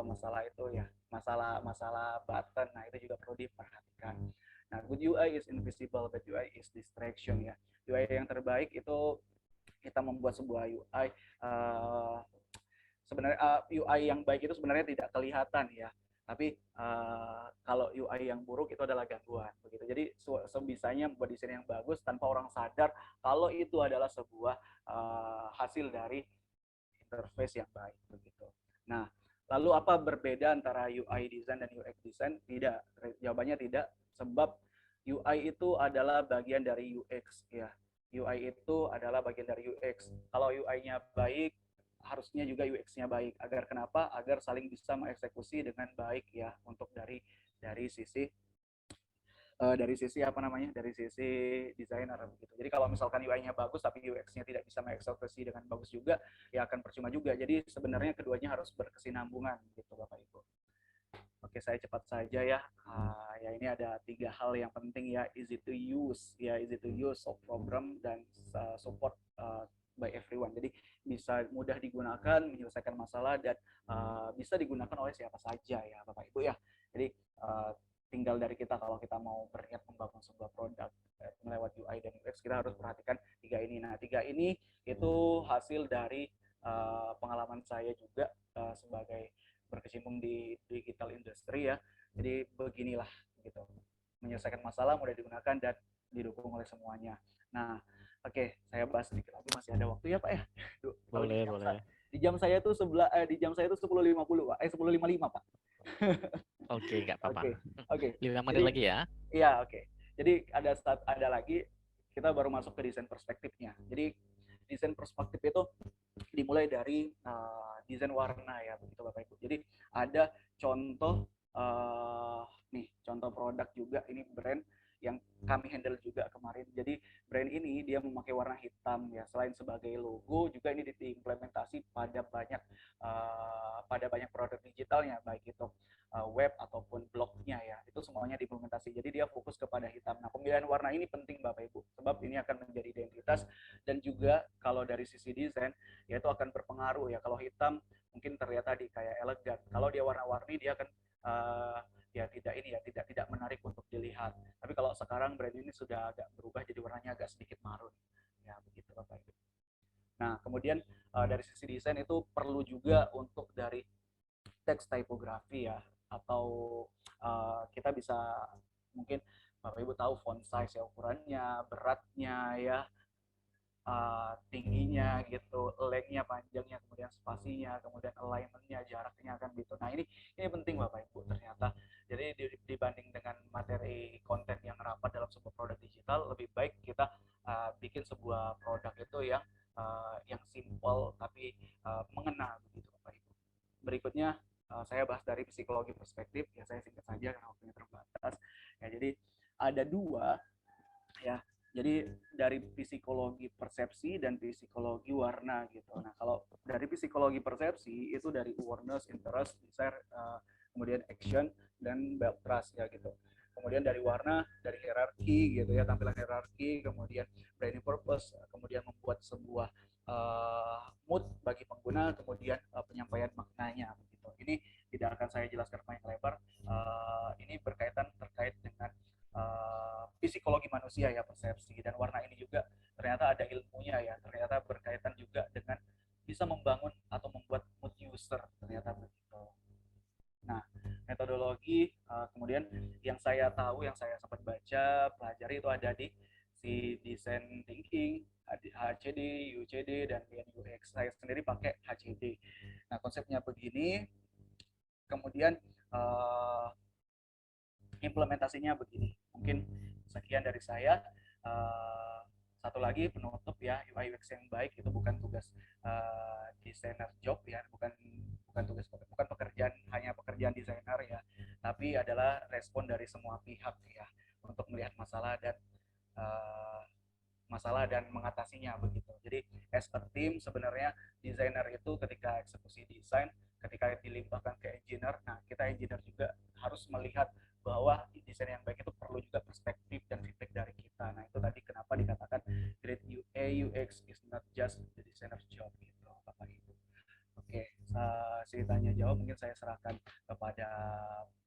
masalah itu ya, masalah button. Nah, itu juga perlu diperhatikan. Nah, good UI is invisible, bad UI is distraction ya. UI yang terbaik itu kita membuat sebuah UI, sebenarnya UI yang baik itu sebenarnya tidak kelihatan ya, tapi kalau UI yang buruk itu adalah gangguan begitu. Jadi sebisanya membuat desain yang bagus tanpa orang sadar kalau itu adalah sebuah hasil dari interface yang baik begitu. Nah, lalu apa berbeda antara UI design dan UX design? Tidak, jawabannya tidak, sebab UI itu adalah bagian dari UX ya. UI itu adalah bagian dari UX. Kalau UI-nya baik, harusnya juga UX-nya baik. Agar kenapa? Agar saling bisa mengeksekusi dengan baik ya, untuk dari sisi apa namanya, dari sisi desainer begitu. Jadi kalau misalkan UI-nya bagus tapi UX-nya tidak bisa mengeksekusi dengan bagus juga, ya akan percuma juga. Jadi sebenarnya keduanya harus berkesinambungan gitu Bapak Ibu. Oke, saya cepat saja ya. Ya ini ada 3 hal yang penting ya, easy to use ya, easy to use, soft program, dan support by everyone. Jadi bisa mudah digunakan, menyelesaikan masalah, dan bisa digunakan oleh siapa saja ya Bapak Ibu ya. Jadi tinggal dari kita, kalau kita mau berniat membangun sebuah produk melewat UI dan UX, kita harus perhatikan 3 ini. Nah, 3 ini itu hasil dari pengalaman saya juga sebagai berkecimpung di digital industry ya. Jadi beginilah gitu, menyelesaikan masalah, mudah digunakan, dan didukung oleh semuanya. Nah, oke, saya bahas sedikit lagi, masih ada waktu ya Pak ya? Boleh. Di jam saya itu 10.50 Pak, 10.55 Pak. Oke, nggak apa-apa. Oke. 5 menit lagi ya. Iya, oke. Jadi ada lagi, kita baru masuk ke desain perspektifnya. Jadi desain perspektif itu dimulai dari desain warna ya begitu Bapak Ibu. Jadi ada contoh contoh produk juga, ini brand yang kami handle juga kemarin. Jadi brand ini dia memakai warna hitam ya, selain sebagai logo juga ini diimplementasi pada banyak produk digitalnya, baik itu web ataupun blognya ya, itu semuanya diimplementasi. Jadi dia fokus kepada hitam. Nah, pemilihan warna ini penting Bapak Ibu, sebab ini akan menjadi identitas, dan juga kalau dari sisi desain ya itu akan berpengaruh ya. Kalau hitam mungkin terlihat tadi kayak elegan, kalau dia warna-warni dia akan tidak menarik untuk dilihat. Tapi kalau sekarang brand ini sudah agak berubah, jadi warnanya agak sedikit marun ya begitu Bapak Ibu. Nah, kemudian dari sisi desain itu perlu juga untuk dari teks tipografi ya, atau kita bisa, mungkin Bapak Ibu tahu font size ya, ukurannya, beratnya ya, tingginya gitu, lengthnya, panjangnya, kemudian spasinya, kemudian alignmentnya, jaraknya kan gitu. Nah, ini penting Bapak Ibu ternyata. Jadi dibanding dengan materi konten yang rapat dalam sebuah produk digital, lebih baik kita bikin sebuah produk itu yang simple tapi mengena begitu Bapak Ibu. Berikutnya saya bahas dari psikologi perspektif ya, saya singkat saja karena waktunya terbatas ya. Jadi ada 2 ya. Jadi dari psikologi persepsi dan psikologi warna gitu. Nah, kalau dari psikologi persepsi itu dari awareness, interest, desire, kemudian action, dan build trust ya gitu. Kemudian dari warna, dari hierarki gitu ya, tampilan hierarki, kemudian branding purpose, kemudian membuat sebuah mood bagi pengguna, kemudian penyampaian maknanya begitu. Ini tidak akan saya jelaskan panjang lebar. Ini terkait dengan psikologi manusia ya, persepsi, dan warna ini juga ternyata bisa membangun atau membuat mood user, ternyata begitu. Nah, metodologi kemudian yang saya tahu, yang saya sempat baca, pelajari itu ada di si design thinking, HCD, UCD, dan UX. Saya sendiri pakai HCD. Nah, konsepnya begini, kemudian implementasinya begini. Mungkin sekian dari saya. Satu lagi penutup ya, UI UX yang baik itu bukan tugas desainer job ya, bukan pekerjaan, hanya pekerjaan desainer ya, tapi adalah respon dari semua pihak ya untuk melihat uh, masalah dan mengatasinya begitu. Jadi as a team sebenarnya desainer itu ketika eksekusi desain, ketika dilimpahkan ke engineer, nah kita engineer juga harus melihat bahwa desain yang baik itu perlu juga perspektif dan feedback dari kita. Nah itu tadi kenapa dikatakan great UI UX is not just the designer's job gitu, Bapak Ibu. Oke, ceritanya jawab mungkin saya serahkan kepada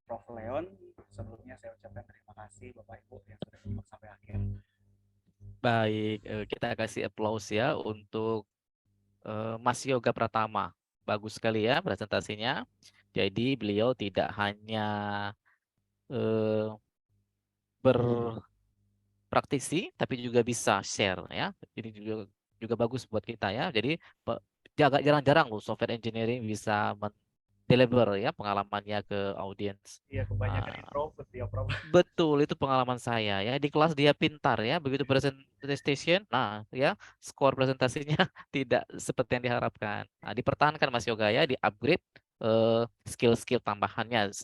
Prof. Leon. Sebelumnya saya ucapkan terima kasih Bapak Ibu yang sudah menyimak sampai akhir. Baik, kita kasih applause ya untuk Mas Yoga Pratama. Bagus sekali ya presentasinya. Jadi beliau tidak hanya berpraktisi, tapi juga bisa share ya. Jadi juga bagus buat kita ya. Jadi jarang-jarang loh software engineering bisa deliver ya pengalamannya ke audiens. Iya, kebanyakan introvert ya, Prof. Betul, itu pengalaman saya ya. Di kelas dia pintar ya, begitu presentation, nah ya skor presentasinya tidak seperti yang diharapkan. Nah, dipertahankan Mas Yoga ya, di-upgrade skill-skill tambahannya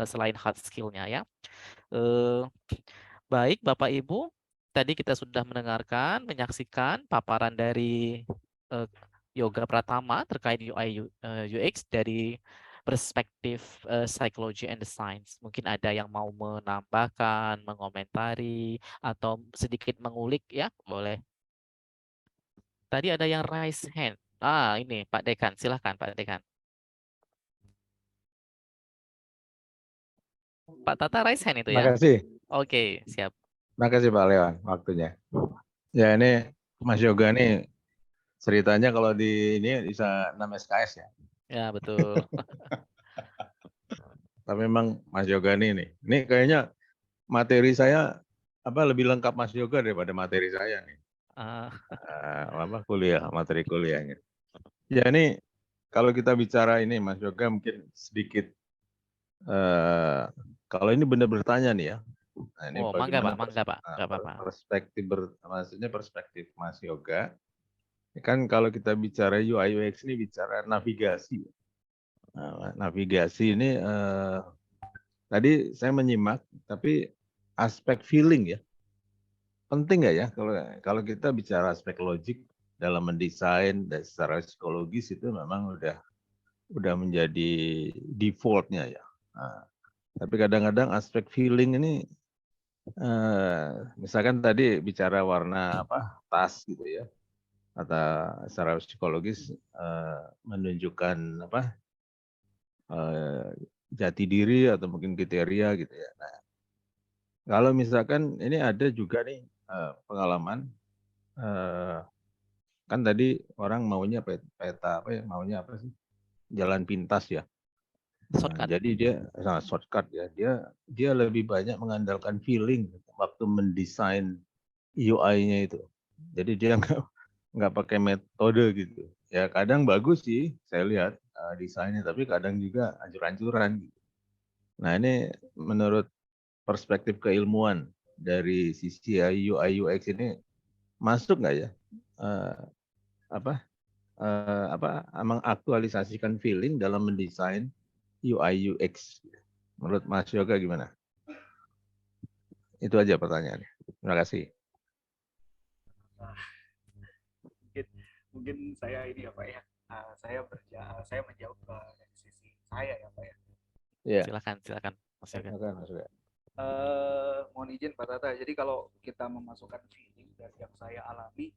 selain hard skill-nya ya. Baik, Bapak Ibu, tadi kita sudah mendengarkan, menyaksikan paparan dari Yoga Pratama terkait UI UX dari perspektif psychology and the science. Mungkin ada yang mau menambahkan, mengomentari, atau sedikit mengulik ya, boleh. Tadi ada yang raise hand. Ini Pak Dekan, silahkan Pak Dekan. Pak Tata raise hand itu Terima ya? kasih. Oke, siap. Terima kasih Pak Leon waktunya. Ya ini Mas Yoga nih ceritanya kalau di ini bisa 6 SKS ya. Ya, betul. Tapi memang Mas Yoga ini kayaknya materi saya lebih lengkap Mas Yoga daripada materi saya nih. Materi kuliahnya. Ya ini kalau kita bicara ini Mas Yoga mungkin sedikit kalau ini benar bertanya nih ya. Nah, ini Mangga bagaimana Pak, nggak apa-apa. maksudnya perspektif Mas Yoga. Kan kalau kita bicara UI UX ini bicara navigasi. Nah, navigasi ini tadi saya menyimak, tapi aspek feeling ya penting nggak ya kalau kita bicara aspek logik dalam mendesain dan secara psikologis itu memang udah menjadi defaultnya ya. Nah, tapi kadang-kadang aspek feeling ini misalkan tadi bicara warna tas gitu ya, atau secara psikologis menunjukkan jati diri atau mungkin kriteria gitu ya. Nah, kalau misalkan ini ada juga nih pengalaman kan tadi orang maunya peta maunya apa sih? Jalan pintas ya. Nah, jadi dia shortcut ya. Dia lebih banyak mengandalkan feeling waktu mendesain UI-nya itu. Jadi dia nggak pakai metode gitu. Ya kadang bagus sih saya lihat desainnya, tapi kadang juga ancur-ancuran. Gitu. Nah ini menurut perspektif keilmuan dari sisi UI UX ini masuk nggak ya mengaktualisasikan feeling dalam mendesain UI UX? Menurut Mas Yoga gimana? Itu aja pertanyaannya. Terima kasih. Mungkin saya ini ya Pak ya, saya menjawab dari sisi saya ya Pak ya. Yeah. Silakan Mas Yoga. Silakan Mas Yoga. Mohon izin Pak Tata, jadi kalau kita memasukkan feeling dari yang saya alami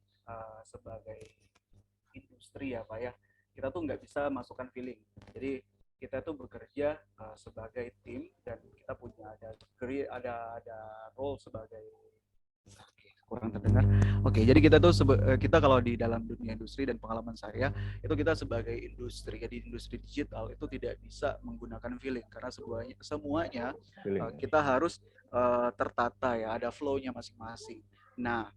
sebagai industri ya Pak ya, kita tuh nggak bisa masukkan feeling. Jadi kita tuh bekerja sebagai tim dan kita punya ada role sebagai kurang terdengar. Oke, jadi kita tuh kita kalau di dalam dunia industri dan pengalaman saya itu kita sebagai industri, jadi industri digital itu tidak bisa menggunakan feeling karena semuanya kita harus tertata ya, ada flow-nya masing-masing. Nah,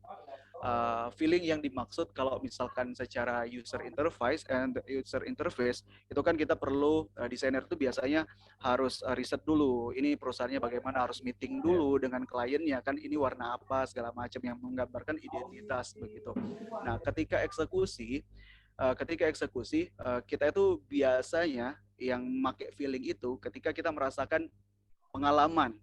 feeling yang dimaksud kalau misalkan secara user interface itu kan kita perlu desainer itu biasanya harus riset dulu, ini perusahaannya bagaimana, harus meeting dulu dengan kliennya kan, ini warna apa segala macam yang menggambarkan identitas begitu. Nah, ketika eksekusi kita itu biasanya yang pakai feeling itu ketika kita merasakan pengalaman.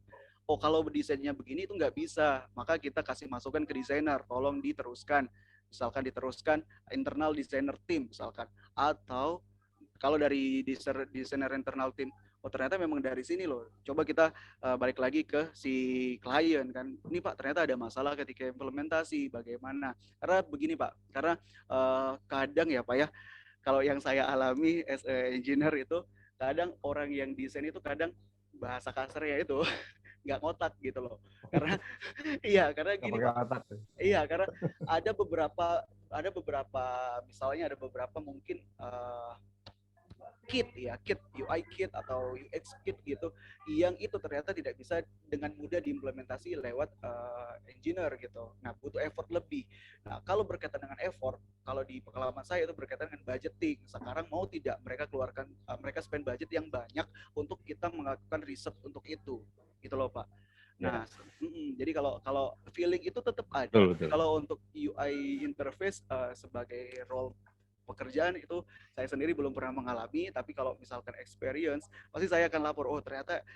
Oh, kalau desainnya begini itu nggak bisa, maka kita kasih masukan ke desainer, tolong diteruskan. Misalkan diteruskan internal designer team misalkan. Atau kalau dari desainer internal team, oh ternyata memang dari sini loh. Coba kita balik lagi ke si klien kan. Ini Pak, ternyata ada masalah ketika implementasi, bagaimana? Karena begini Pak, karena kadang ya Pak ya, kalau yang saya alami as a engineer itu, kadang orang yang desain itu kadang bahasa kasarnya itu nggak ngotak gitu loh, karena iya karena gini Pak, iya karena ada beberapa misalnya ada beberapa mungkin kit UI kit atau UX kit gitu yang itu ternyata tidak bisa dengan mudah diimplementasi lewat engineer gitu. Nah, butuh effort lebih. Nah, kalau berkaitan dengan effort, kalau di pengalaman saya itu berkaitan dengan budgeting. Sekarang mau tidak mereka keluarkan mereka spend budget yang banyak untuk kita melakukan riset untuk itu. Gitu loh, Pak. Nah, jadi kalau feeling itu tetap ada. Betul. Kalau untuk UI interface sebagai role pekerjaan itu saya sendiri belum pernah mengalami, tapi kalau misalkan experience pasti saya akan lapor, oh ternyata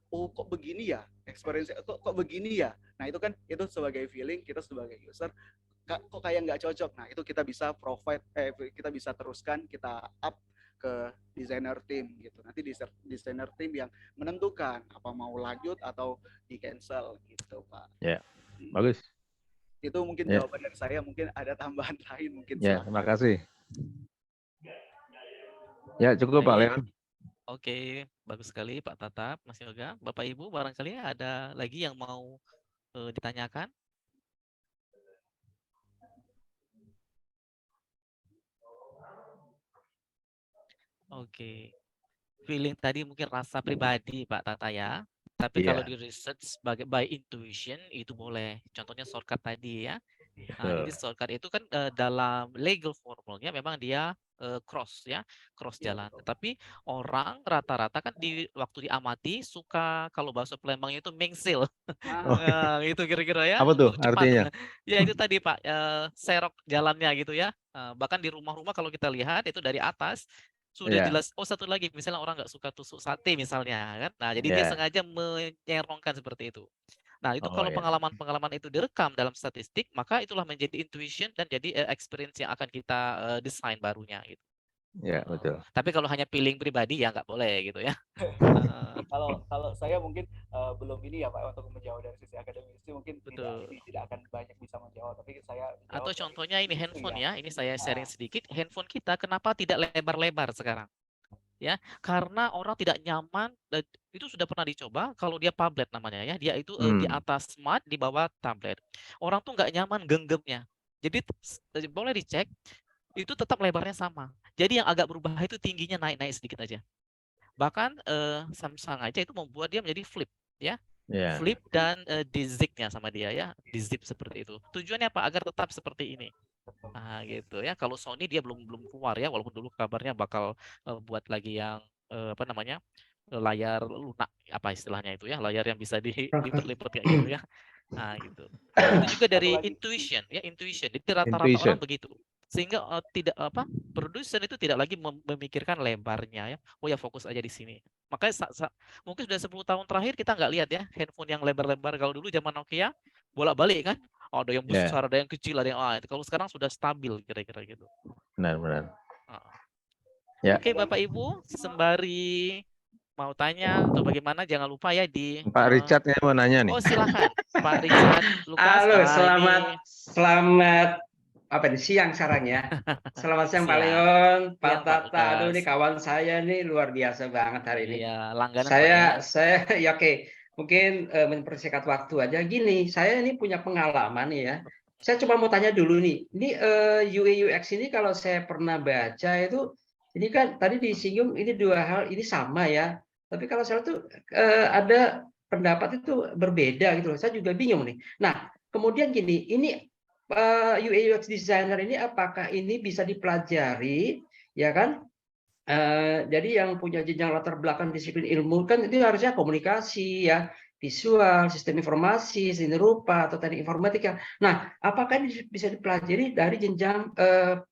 kok begini ya, experience kok begini ya. Nah, itu kan itu sebagai feeling, kita sebagai user kok kayak nggak cocok. Nah, itu kita bisa kita bisa teruskan, kita up ke designer team gitu. Nanti designer team yang menentukan apa mau lanjut atau di cancel gitu, Pak. Ya, bagus. Itu mungkin jawaban dari saya, mungkin ada tambahan lain mungkin. Ya, terima kasih. Ya, cukup Pak Leon. Oke, bagus sekali Pak Tatap, Mas Yoga. Bapak Ibu barangkali ada lagi yang mau ditanyakan? Oke. Feeling tadi mungkin rasa pribadi Pak Tata ya. Tapi kalau di research sebagai by intuition itu boleh. Contohnya shortcut tadi ya. Nah, jadi shortcut itu kan dalam legal formalnya memang dia cross jalan. Tetapi orang rata-rata kan di waktu diamati suka kalau bahasa Palembangnya itu mengsil. Nah, itu kira-kira ya. Apa tuh Cepat. artinya? Ya itu tadi Pak, serok jalannya gitu ya. Bahkan di rumah-rumah kalau kita lihat itu dari atas sudah jelas. Oh, satu lagi misalnya orang nggak suka tusuk sate misalnya kan. Nah, jadi dia sengaja menyerongkan seperti itu. Nah, itu kalau pengalaman-pengalaman itu direkam dalam statistik, maka itulah menjadi intuition dan jadi experience yang akan kita desain barunya gitu. Ya, betul. Tapi kalau hanya feeling pribadi ya nggak boleh gitu ya. Kalau saya mungkin belum ini ya Pak untuk menjawab dari sisi akademis mungkin tidak akan banyak bisa menjawab, tapi saya atau contohnya ini handphone ya, ini saya sharing sedikit. Handphone kita kenapa tidak lebar-lebar sekarang? Ya, karena orang tidak nyaman. Itu sudah pernah dicoba. Kalau dia tablet namanya ya, dia itu di atas smart, di bawah tablet. Orang tuh nggak nyaman genggamnya. Jadi boleh dicek, itu tetap lebarnya sama. Jadi yang agak berubah itu tingginya naik-naik sedikit aja. Bahkan Samsung aja itu membuat dia menjadi flip, ya. Flip dan di-zig-nya sama dia ya, di-zip seperti itu. Tujuannya apa? Agar tetap seperti ini. Nah, gitu ya. Kalau Sony dia belum keluar ya, walaupun dulu kabarnya bakal buat lagi yang layar lunak, apa istilahnya itu ya, layar yang bisa dilipat-lipat kayak gitu ya. Nah, gitu. Itu juga dari intuition ya, intuition. Jadi rata-rata orang begitu. Sehingga tidak produsen itu tidak lagi memikirkan lebarnya ya. Oh ya, fokus aja di sini. Makanya mungkin sudah 10 tahun terakhir kita nggak lihat ya handphone yang lebar-lebar. Kalau dulu zaman Nokia bolak-balik kan. Ada yang besar, ada yang kecil, ada yang kalau sekarang sudah stabil kira-kira gitu. Benar. Oke, Bapak Ibu, sembari mau tanya atau bagaimana jangan lupa ya Pak Richard mau nanya nih. Oh, silakan Pak Richard Lukas. Halo, selamat apa nih siang sekarang ya. Selamat siang Pak Leon, Pak Tata. Aduh, ini kawan saya nih luar biasa banget hari ini. Iya, langganan saya ya oke. mungkin mempersingkat waktu aja gini, saya ini punya pengalaman nih ya. Saya coba mau tanya dulu nih, ini UI UX ini kalau saya pernah baca itu, ini kan tadi disinggung ini dua hal ini sama ya. Tapi kalau saya tuh ada pendapat itu berbeda gitu loh. Saya juga bingung nih. Nah, kemudian gini, ini UI UX designer ini apakah ini bisa dipelajari, ya kan? Jadi yang punya jenjang latar belakang disiplin ilmu kan itu harusnya komunikasi ya, visual, sistem informasi, seni rupa atau teknik informatika. Nah, apakah ini bisa dipelajari dari jenjang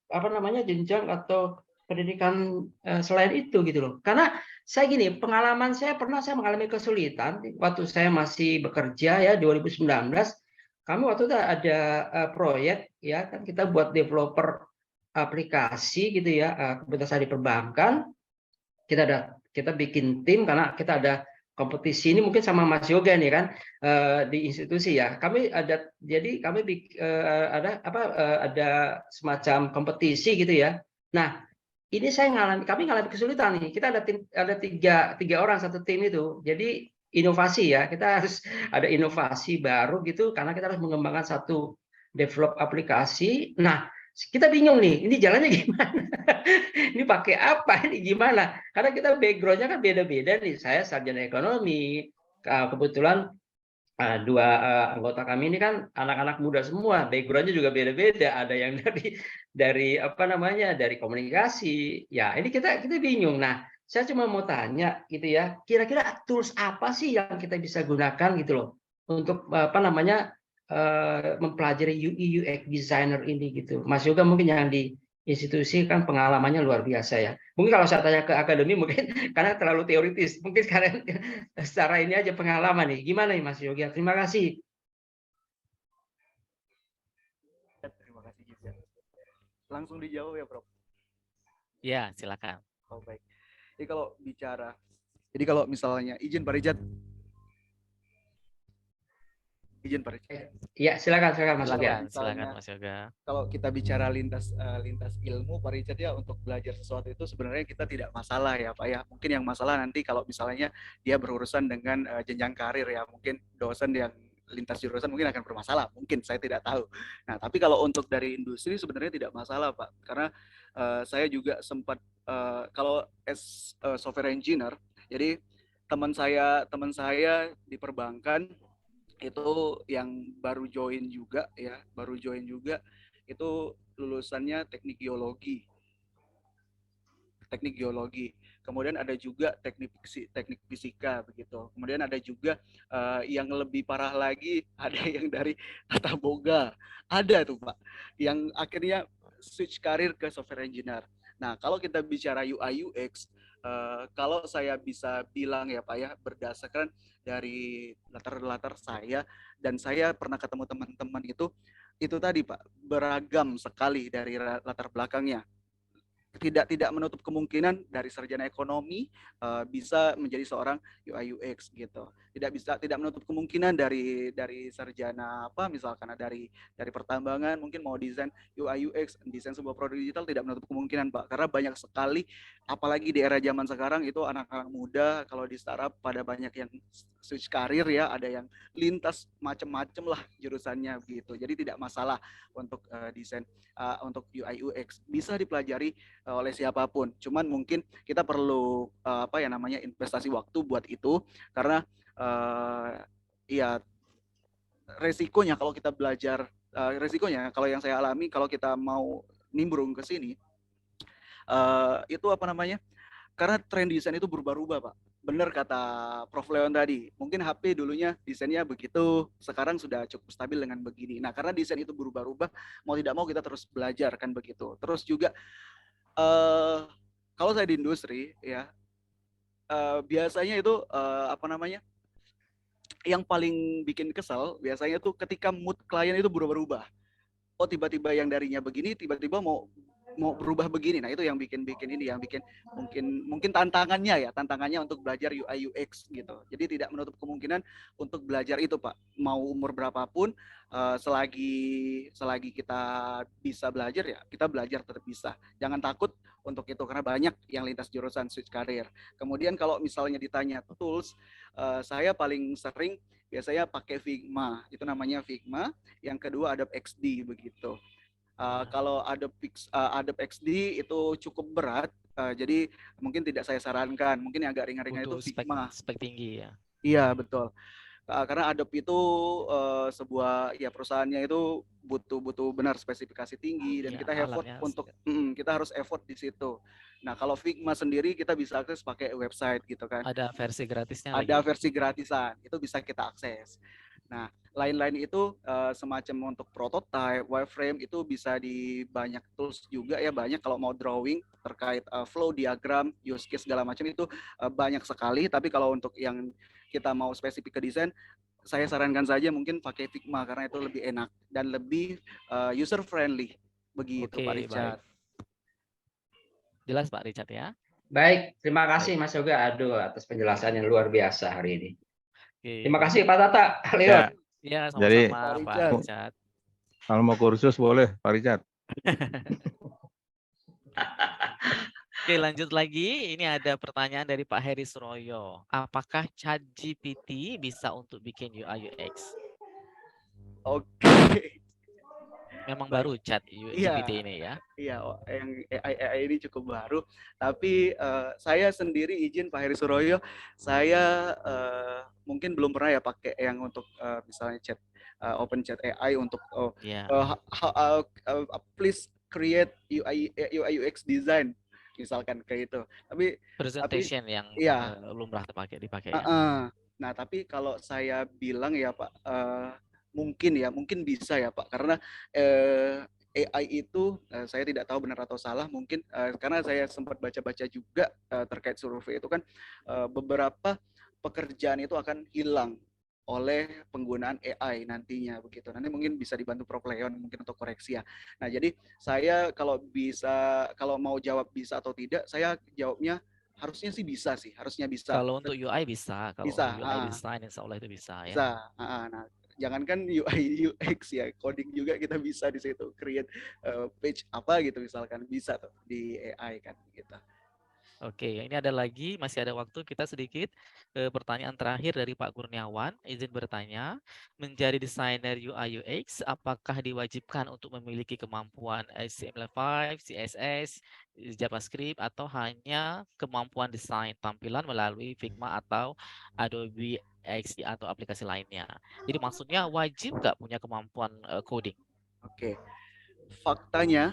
apa namanya jenjang atau pendidikan selain itu gitu loh? Karena saya gini, pengalaman saya pernah saya mengalami kesulitan waktu saya masih bekerja ya 2019. Kami waktu itu ada proyek ya kan kita buat developer aplikasi gitu ya, kebetulan saya di perbankan, kita bikin tim karena kita ada kompetisi ini mungkin sama Mas Yoga nih kan di institusi ya. Kami ada jadi kami ada semacam kompetisi gitu ya. Nah, ini kami ngalami kesulitan nih. Kita ada tiga orang satu tim itu. Jadi inovasi ya. Kita harus ada inovasi baru gitu karena kita harus mengembangkan satu develop aplikasi. Nah, kita bingung nih, ini jalannya gimana? Ini pakai apa? Ini gimana? Karena kita background-nya kan beda-beda nih. Saya sarjana ekonomi, kebetulan dua anggota kami ini kan anak-anak muda semua, background-nya juga beda-beda. Ada yang dari apa namanya, dari komunikasi. Ya, ini kita bingung. Nah, saya cuma mau tanya gitu ya, kira-kira tools apa sih yang kita bisa gunakan gitu loh untuk apa namanya mempelajari UI UX designer ini gitu. Mas Yoga mungkin yang di institusi kan pengalamannya luar biasa ya. Mungkin kalau saya tanya ke akademi mungkin karena terlalu teoritis. Mungkin sekarang secara ini aja pengalaman nih. Gimana nih Mas Yoga? Terima kasih. Terima kasih juga. Langsung dijawab ya, Prof. Ya, silakan. Oh, baik. Jadi kalau misalnya izin Pak Rijat. Ya, silakan Mas Yoga. Silakan Mas Yoga. Kalau kita bicara lintas ilmu Pak Richard ya, untuk belajar sesuatu itu sebenarnya kita tidak masalah ya Pak ya. Mungkin yang masalah nanti kalau misalnya dia berurusan dengan jenjang karir ya, mungkin dosen yang lintas jurusan mungkin akan bermasalah, mungkin saya tidak tahu. Nah, tapi kalau untuk dari industri sebenarnya tidak masalah Pak, karena saya juga sempat kalau software engineer, jadi teman saya di perbankan itu yang baru join juga itu lulusannya teknik geologi. Kemudian ada juga teknik fisika begitu. Kemudian ada juga yang lebih parah lagi, ada yang dari tata boga. Ada tuh Pak, yang akhirnya switch karir ke software engineer. Nah, kalau kita bicara UI UX, kalau saya bisa bilang ya Pak ya, berdasarkan dari latar saya, dan saya pernah ketemu teman-teman itu tadi Pak, beragam sekali dari latar belakangnya. Tidak menutup kemungkinan dari sarjana ekonomi bisa menjadi seorang UI UX gitu. Tidak menutup kemungkinan dari sarjana apa misalkan dari pertambangan mungkin mau desain UI UX, desain sebuah produk digital, tidak menutup kemungkinan Pak. Karena banyak sekali, apalagi di era zaman sekarang itu anak-anak muda kalau di startup pada banyak yang switch karir ya, ada yang lintas macam-macam lah jurusannya gitu. Jadi tidak masalah untuk desain untuk UI UX, bisa dipelajari oleh siapapun. Cuman mungkin kita perlu investasi waktu buat itu, karena ya resikonya kalau kita belajar, resikonya kalau yang saya alami kalau kita mau nimbrung ke sini itu karena tren desain itu berubah-ubah Pak. Benar kata Prof. Leon tadi, mungkin HP dulunya desainnya begitu, sekarang sudah cukup stabil dengan begini. Nah, karena desain itu berubah-ubah, mau tidak mau kita terus belajar kan begitu. Terus juga kalau saya di industri ya, biasanya itu yang paling bikin kesel biasanya tuh ketika mood klien itu berubah-ubah. Oh, tiba-tiba yang darinya begini, tiba-tiba mau berubah begini. Nah, itu yang bikin mungkin tantangannya untuk belajar UI UX gitu. Jadi tidak menutup kemungkinan untuk belajar itu Pak. Mau umur berapapun, selagi kita bisa belajar ya, kita belajar tetap bisa. Jangan takut untuk itu karena banyak yang lintas jurusan switch karir. Kemudian kalau misalnya ditanya tools, saya paling sering biasanya pakai Figma, itu namanya Figma. Yang kedua Adobe XD begitu. Kalau Adobe XD itu cukup berat, jadi mungkin tidak saya sarankan. Mungkin yang agak ringan-ringan itu Butuh Figma. spek tinggi ya. Iya betul. Karena Adobe itu sebuah ya perusahaannya itu butuh benar spesifikasi tinggi dan Iya, kita effort alatnya untuk kita harus effort di situ. Nah kalau Figma sendiri kita bisa akses pakai website gitu kan. ada versi gratisnya Ada lagi. versi gratisan, itu bisa kita akses. Nah, lain-lain itu semacam untuk prototype, wireframe itu bisa di banyak tools juga ya, banyak kalau mau drawing terkait flow diagram, use case segala macam itu banyak sekali, tapi kalau untuk yang kita mau spesifik ke desain, saya sarankan saja mungkin pakai Figma karena itu lebih enak dan lebih user friendly. Begitu Oke, Pak baik. Richard. Jelas Pak Richard ya. Baik, terima kasih Mas Yoga. Aduh, atas penjelasan yang luar biasa hari ini. Oke. Terima kasih Pak Tata, Leon. Ya, Jadi- sama-sama Pak Pak Richard. Richard. Kalau mau kursus boleh, Pak Richard. Oke, lanjut lagi. Ini ada pertanyaan dari Pak Heri Suroyo. Apakah ChatGPT bisa untuk bikin UI UX? Oke. Memang Baik. baru chat GPT ini ya. Iya, yang AI ini cukup baru. Tapi saya sendiri izin Pak Heri Suroyo, saya mungkin belum pernah ya pakai yang untuk misalnya chat open chat AI untuk Ya. please create UI UX design misalkan kayak itu. Tapi Presentation yang iya. lumrah dipakai ya. Nah, tapi kalau saya bilang ya Pak, mungkin bisa ya Pak, karena AI itu saya tidak tahu benar atau salah, mungkin karena saya sempat baca-baca juga terkait survei itu kan beberapa pekerjaan itu akan hilang oleh penggunaan AI nantinya begitu. Nanti mungkin bisa dibantu Prof. Leon mungkin untuk koreksi ya. Nah, jadi saya kalau mau jawab bisa atau tidak, saya jawabnya harusnya sih bisa sih, harusnya bisa. Kalau untuk UI bisa, kalau Bisa, UI design insya Allah itu bisa ya. Bisa. Nah, jangankan UI UX ya, coding juga kita bisa di situ create page apa gitu misalkan bisa tuh di AI kan gitu. Oke, ini ada lagi, masih ada waktu kita sedikit. Pertanyaan terakhir dari Pak Kurniawan, izin bertanya, menjadi desainer UI UX, apakah diwajibkan untuk memiliki kemampuan HTML5, CSS, JavaScript, atau hanya kemampuan desain tampilan melalui Figma atau Adobe XD atau aplikasi lainnya? Jadi maksudnya wajib nggak punya kemampuan coding? Oke. Faktanya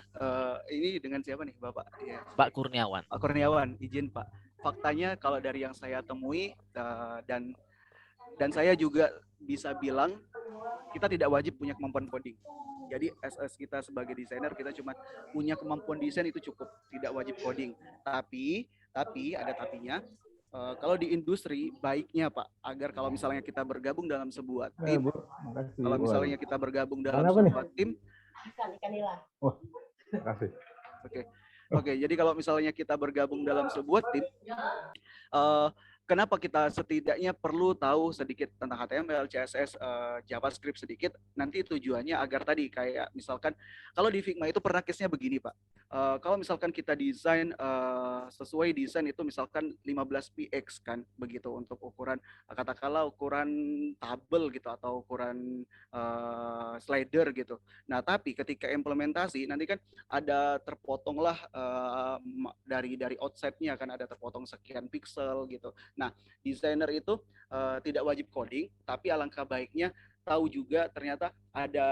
ini dengan siapa nih Bapak? Ya, Pak Kurniawan. Pak Kurniawan, izin Pak. Faktanya kalau dari yang saya temui dan saya juga bisa bilang kita tidak wajib punya kemampuan coding. Jadi as kita sebagai desainer kita cuma punya kemampuan desain itu cukup, tidak wajib coding. Tapi ada tapinya. Kalau di industri baiknya Pak, agar kalau misalnya kita bergabung dalam sebuah tim, Bu, makasih. kalau misalnya kita bergabung dalam Apa nih? sebuah tim, Makasih. Oke, jadi kalau misalnya kita bergabung dalam sebuah tim, kenapa kita setidaknya perlu tahu sedikit tentang HTML, CSS, JavaScript sedikit, nanti tujuannya agar tadi kayak misalkan, kalau di Figma itu pernah case-nya begini Pak, kalau misalkan kita desain, sesuai desain itu misalkan 15px kan, begitu untuk ukuran, katakanlah ukuran tabel gitu, atau ukuran slider gitu. Nah, tapi ketika implementasi, nanti kan ada terpotonglah dari outside-nya kan ada terpotong sekian pixel gitu. Nah, desainer itu tidak wajib coding, tapi alangkah baiknya tahu juga ternyata ada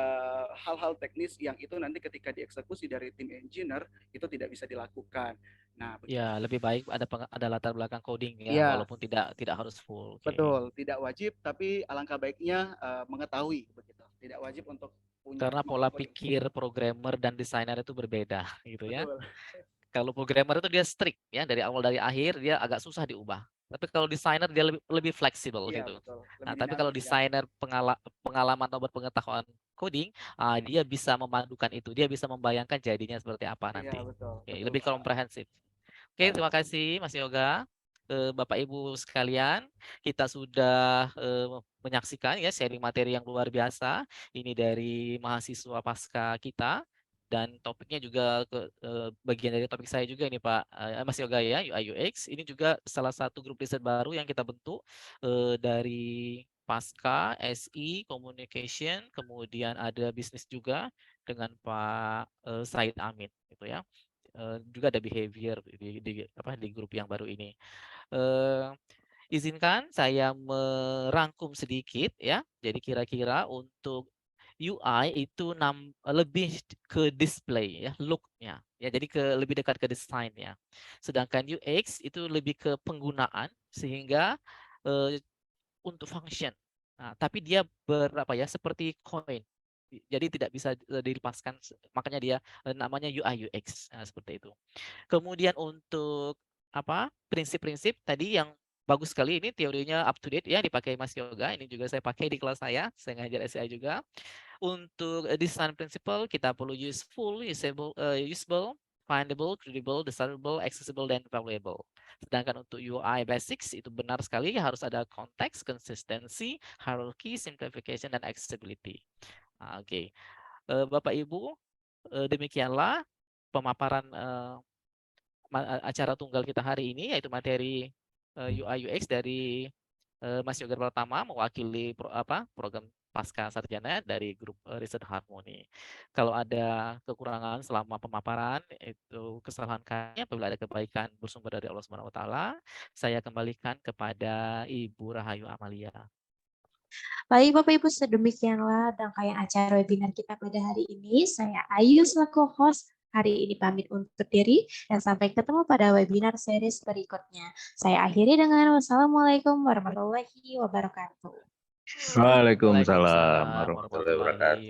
hal-hal teknis yang itu nanti ketika dieksekusi dari tim engineer itu tidak bisa dilakukan. Nah, begitu. Ya, lebih baik ada latar belakang coding ya, Iya. walaupun tidak harus full. Oke. Betul, tidak wajib, tapi alangkah baiknya mengetahui begitu. Tidak wajib untuk punya Karena kemampuan pola coding. pikir programmer dan desainer itu berbeda gitu ya. Betul. Kalau programmer itu dia strict ya, dari awal dari akhir dia agak susah diubah. Tapi kalau desainer dia lebih fleksibel Iya, gitu. betul. Nah, Lebih tapi kalau dinamis ya. desainer pengalaman atau berpengetahuan coding, dia bisa memadukan itu, dia bisa membayangkan jadinya seperti apa nanti. Iya, betul. Oke, Betul, lebih Pak. komprehensif. Oke, terima kasih Mas Yoga. Bapak Ibu sekalian, kita sudah menyaksikan ya sharing materi yang luar biasa ini dari mahasiswa pasca kita. dan topiknya juga bagian dari topik saya juga ini Pak Mas Yoga ya, UI UX. Ini juga salah satu grup riset baru yang kita bentuk dari Pasca, SI, Communication, kemudian ada bisnis juga dengan Pak Said Amin gitu ya. Juga ada behavior di grup yang baru ini. Izinkan saya merangkum sedikit ya. Jadi kira-kira untuk UI itu lebih ke display ya, look-nya. Ya, jadi lebih dekat ke desain ya. Sedangkan UX itu lebih ke penggunaan sehingga untuk function. Nah, tapi dia seperti koin. Jadi tidak bisa dilepaskan, makanya dia namanya UI UX. Nah, seperti itu. Kemudian untuk prinsip-prinsip tadi yang bagus sekali, ini teorinya up to date ya, dipakai Mas Yoga. Ini juga saya pakai di kelas saya ngajar SCI juga. Untuk design principle kita perlu useful, usable, findable, credible, desirable, accessible, dan valuable. Sedangkan untuk UI basics itu benar sekali, harus ada konteks, consistency, hierarchy, simplification, dan accessibility. Oke. Bapak Ibu, demikianlah pemaparan acara tunggal kita hari ini, yaitu materi UI UX dari Mas Yoga Pratama mewakili program pasca sarjana dari grup riset Harmoni. Kalau ada kekurangan selama pemaparan, itu kesalahan kami. Apabila ada kebaikan bersumber dari Allah Subhanahu wa taala, saya kembalikan kepada Ibu Rahayu Amalia. Baik Bapak Ibu, sedemikianlah rangkaian acara webinar kita pada hari ini. Saya Ayu selaku host hari ini pamit undur diri dan sampai ketemu pada webinar series berikutnya. Saya akhiri dengan wassalamualaikum warahmatullahi wabarakatuh. Waalaikumsalam warahmatullahi wabarakatuh.